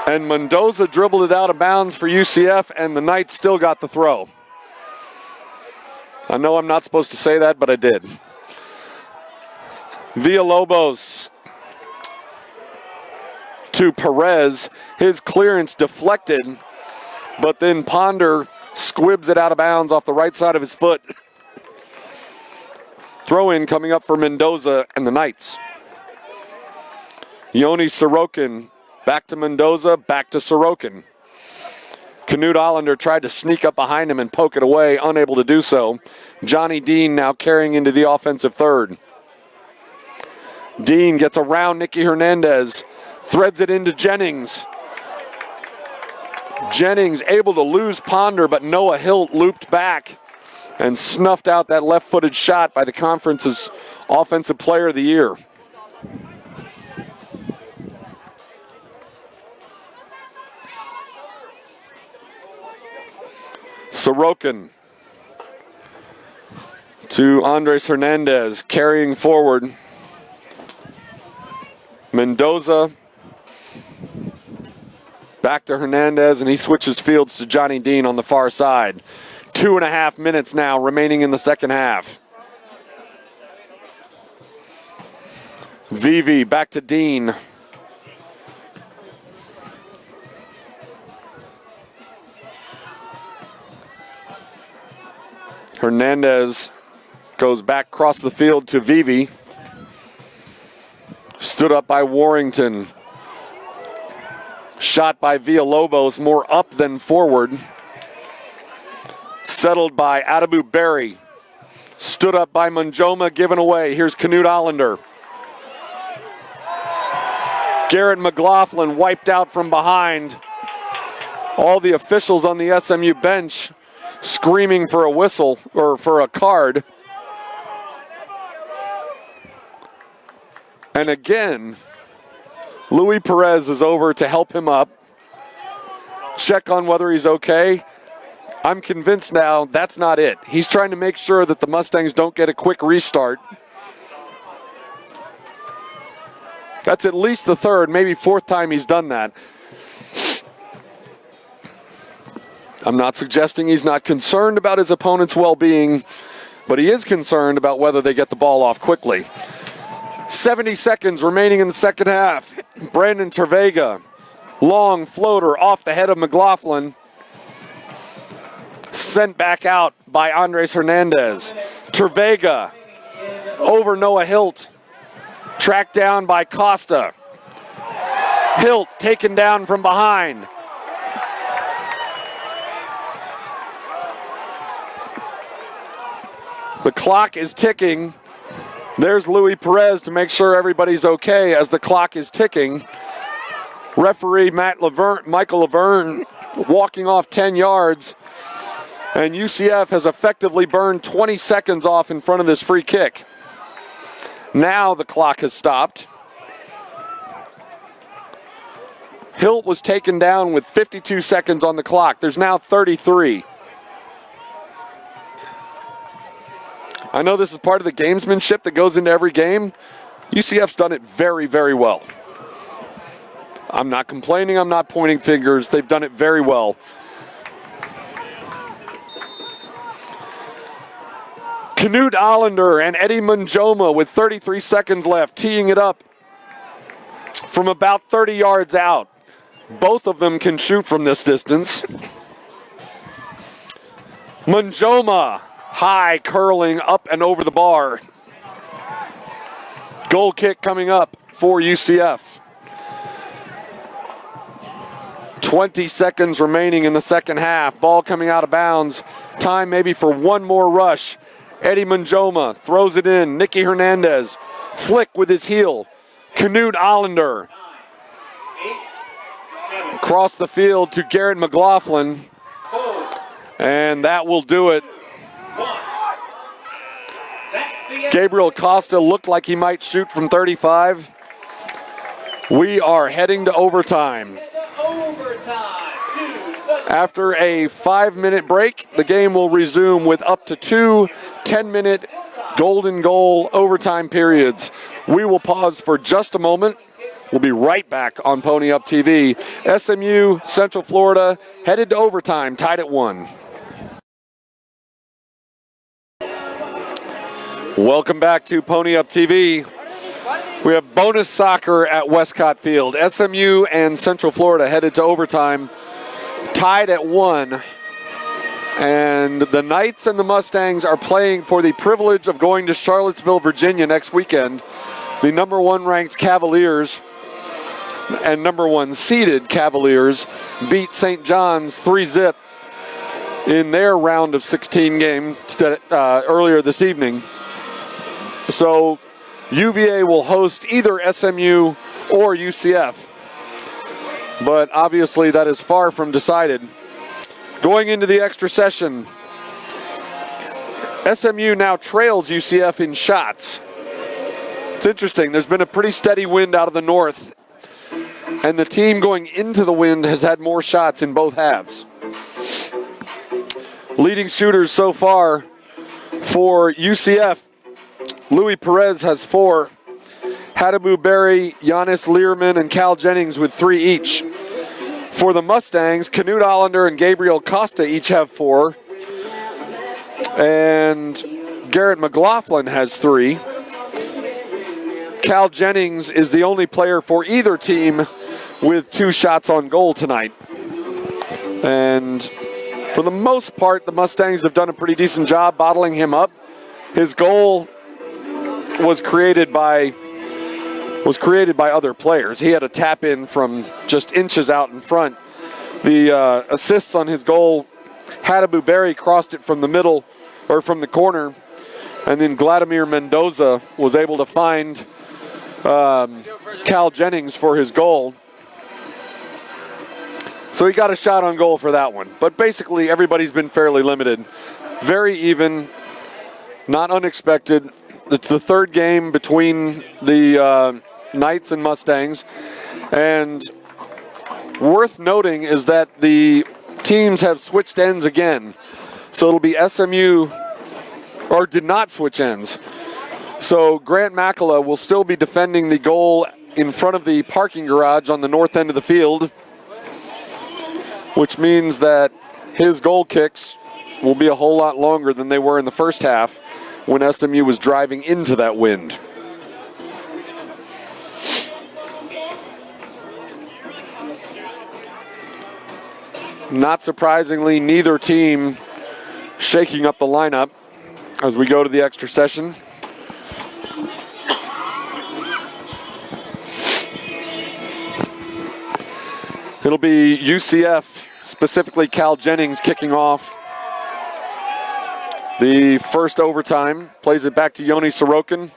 And Mendoza dribbled it out of bounds for UCF, and the Knights still got the throw. I know I'm not supposed to say that, but I did. Villalobos to to Perez. His clearance deflected, but then Ponder squibs it out of bounds off the right side of his foot. Throw-in coming up for Mendoza and the Knights. Yoni Sorokin back to Mendoza, back to Sorokin. Knut Ollander tried to sneak up behind him and poke it away, unable to do so. Johnny Dean now carrying into the offensive third. Dean gets around Nicky Hernandez, threads it into Jennings. Jennings able to lose Ponder, but Noah Hilt looped back and snuffed out that left-footed shot by the conference's Offensive Player of the Year. Sorokin to Andres Hernandez, carrying forward. Mendoza back to Hernandez, and he switches fields to Johnny Dean on the far side. 2.5 minutes now remaining in the second half. Vivi back to Dean. Hernandez goes back across the field to Vivi. Stood up by Warrington. Shot by Villalobos, more up than forward. Settled by Adabu Berry. Stood up by Manjoma, given away. Here's Knut Ollander. Garrett McLaughlin wiped out from behind. All the officials on the SMU bench screaming for a whistle or for a card. And again, Luis Perez is over to help him up, check on whether he's okay. I'm convinced now that's not it. He's trying to make sure that the Mustangs don't get a quick restart. That's at least the third, maybe fourth time he's done that. I'm not suggesting he's not concerned about his opponent's well-being, but he is concerned about whether they get the ball off quickly. 70 seconds remaining in the second half. Brandon Tervega, long floater off the head of McLaughlin. Sent back out by Andres Hernandez. Tervega over Noah Hilt. Tracked down by Costa. Hilt taken down from behind. The clock is ticking. There's Luis Perez to make sure everybody's okay as the clock is ticking. Referee Michael Laverne walking off 10 yards. And UCF has effectively burned 20 seconds off in front of this free kick. Now the clock has stopped. Hilt was taken down with 52 seconds on the clock. There's now 33. I know this is part of the gamesmanship that goes into every game. UCF's done it very, very well. I'm not complaining. I'm not pointing fingers. They've done it very well. Knut Ollander and Eddie Manjoma with 33 seconds left, teeing it up from about 30 yards out. Both of them can shoot from this distance. Manjoma, high, curling up and over the bar. Goal kick coming up for UCF. 20 seconds remaining in the second half. Ball coming out of bounds. Time maybe for one more rush. Eddie Manjoma throws it in. Nicky Hernandez, flick with his heel. Knut Ollander. Across the field to Garrett McLaughlin. And that will do it. Gabriel Costa looked like he might shoot from 35. We are heading to overtime. After a 5-minute break, the game will resume with up to 2 10-minute golden goal overtime periods. We will pause for just a moment. We'll be right back on Pony Up TV. SMU, Central Florida, headed to overtime, tied at 1. Welcome back to Pony Up TV. We have bonus soccer at Westcott Field. SMU and Central Florida headed to overtime, tied at 1. And the Knights and the Mustangs are playing for the privilege of going to Charlottesville, Virginia next weekend. The number 1 ranked Cavaliers and number 1 seeded Cavaliers beat St. John's 3-0 in their round of 16 game earlier this evening. So UVA will host either SMU or UCF. But obviously that is far from decided. Going into the extra session, SMU now trails UCF in shots. It's interesting. There's been a pretty steady wind out of the north, and the team going into the wind has had more shots in both halves. Leading shooters so far for UCF, Louis Perez has 4. Hadabu Berry, Giannis Learman, and Cal Jennings with 3 each. For the Mustangs, Knut Allender and Gabriel Costa each have 4. And Garrett McLaughlin has 3. Cal Jennings is the only player for either team with 2 shots on goal tonight. And for the most part, the Mustangs have done a pretty decent job bottling him up. His goal was created by other players. He had a tap in from just inches out in front. The assists on his goal, Hadabu Berry crossed it from the middle, or from the corner, and then Vladimir Mendoza was able to find Cal Jennings for his goal. So he got a shot on goal for that one. But basically everybody's been fairly limited. Very even, not unexpected. It's the third game between the Knights and Mustangs. And worth noting is that the teams have switched ends again. So it'll be SMU, or did not switch ends. So Grant Makala will still be defending the goal in front of the parking garage on the north end of the field, which means that his goal kicks will be a whole lot longer than they were in the first half when SMU was driving into that wind. Not surprisingly, neither team shaking up the lineup as we go to the extra session. It'll be UCF, specifically Cal Jennings, kicking off the first overtime. Plays it back to Yoni Sorokin.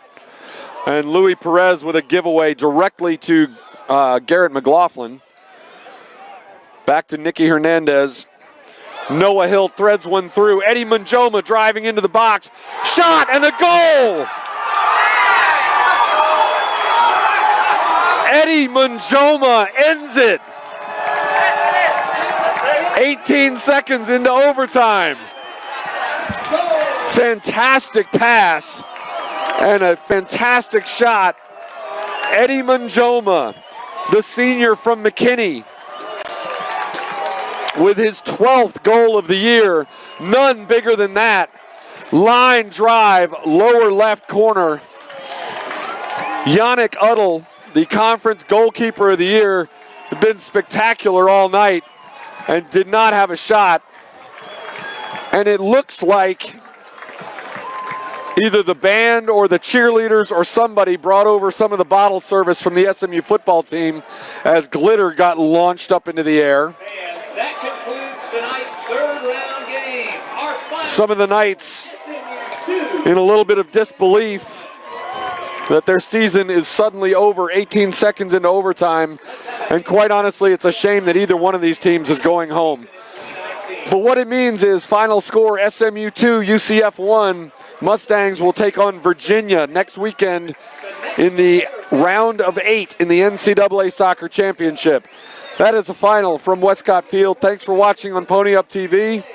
And Louis Perez with a giveaway directly to Garrett McLaughlin. Back to Nicky Hernandez. Noah Hill threads one through. Eddie Manjoma driving into the box. Shot and a goal! Eddie Manjoma ends it. 18 seconds into overtime. Fantastic pass and a fantastic shot. Eddie Manjoma, the senior from McKinney, with his 12th goal of the year. None bigger than that. Line drive, lower left corner. Yannick Uddle, the conference goalkeeper of the year, has been spectacular all night and did not have a shot. And it looks like either the band or the cheerleaders or somebody brought over some of the bottle service from the SMU football team as glitter got launched up into the air. And that concludes tonight's third round game. Our final Some of the Knights SMU 2. in a little bit of disbelief that their season is suddenly over 18 seconds into overtime. And quite honestly, it's a shame that either one of these teams is going home. But what it means is final score SMU 2, UCF 1. Mustangs will take on Virginia next weekend in the round of 8 in the NCAA Soccer Championship. That is a final from Westcott Field. Thanks for watching on Pony Up TV.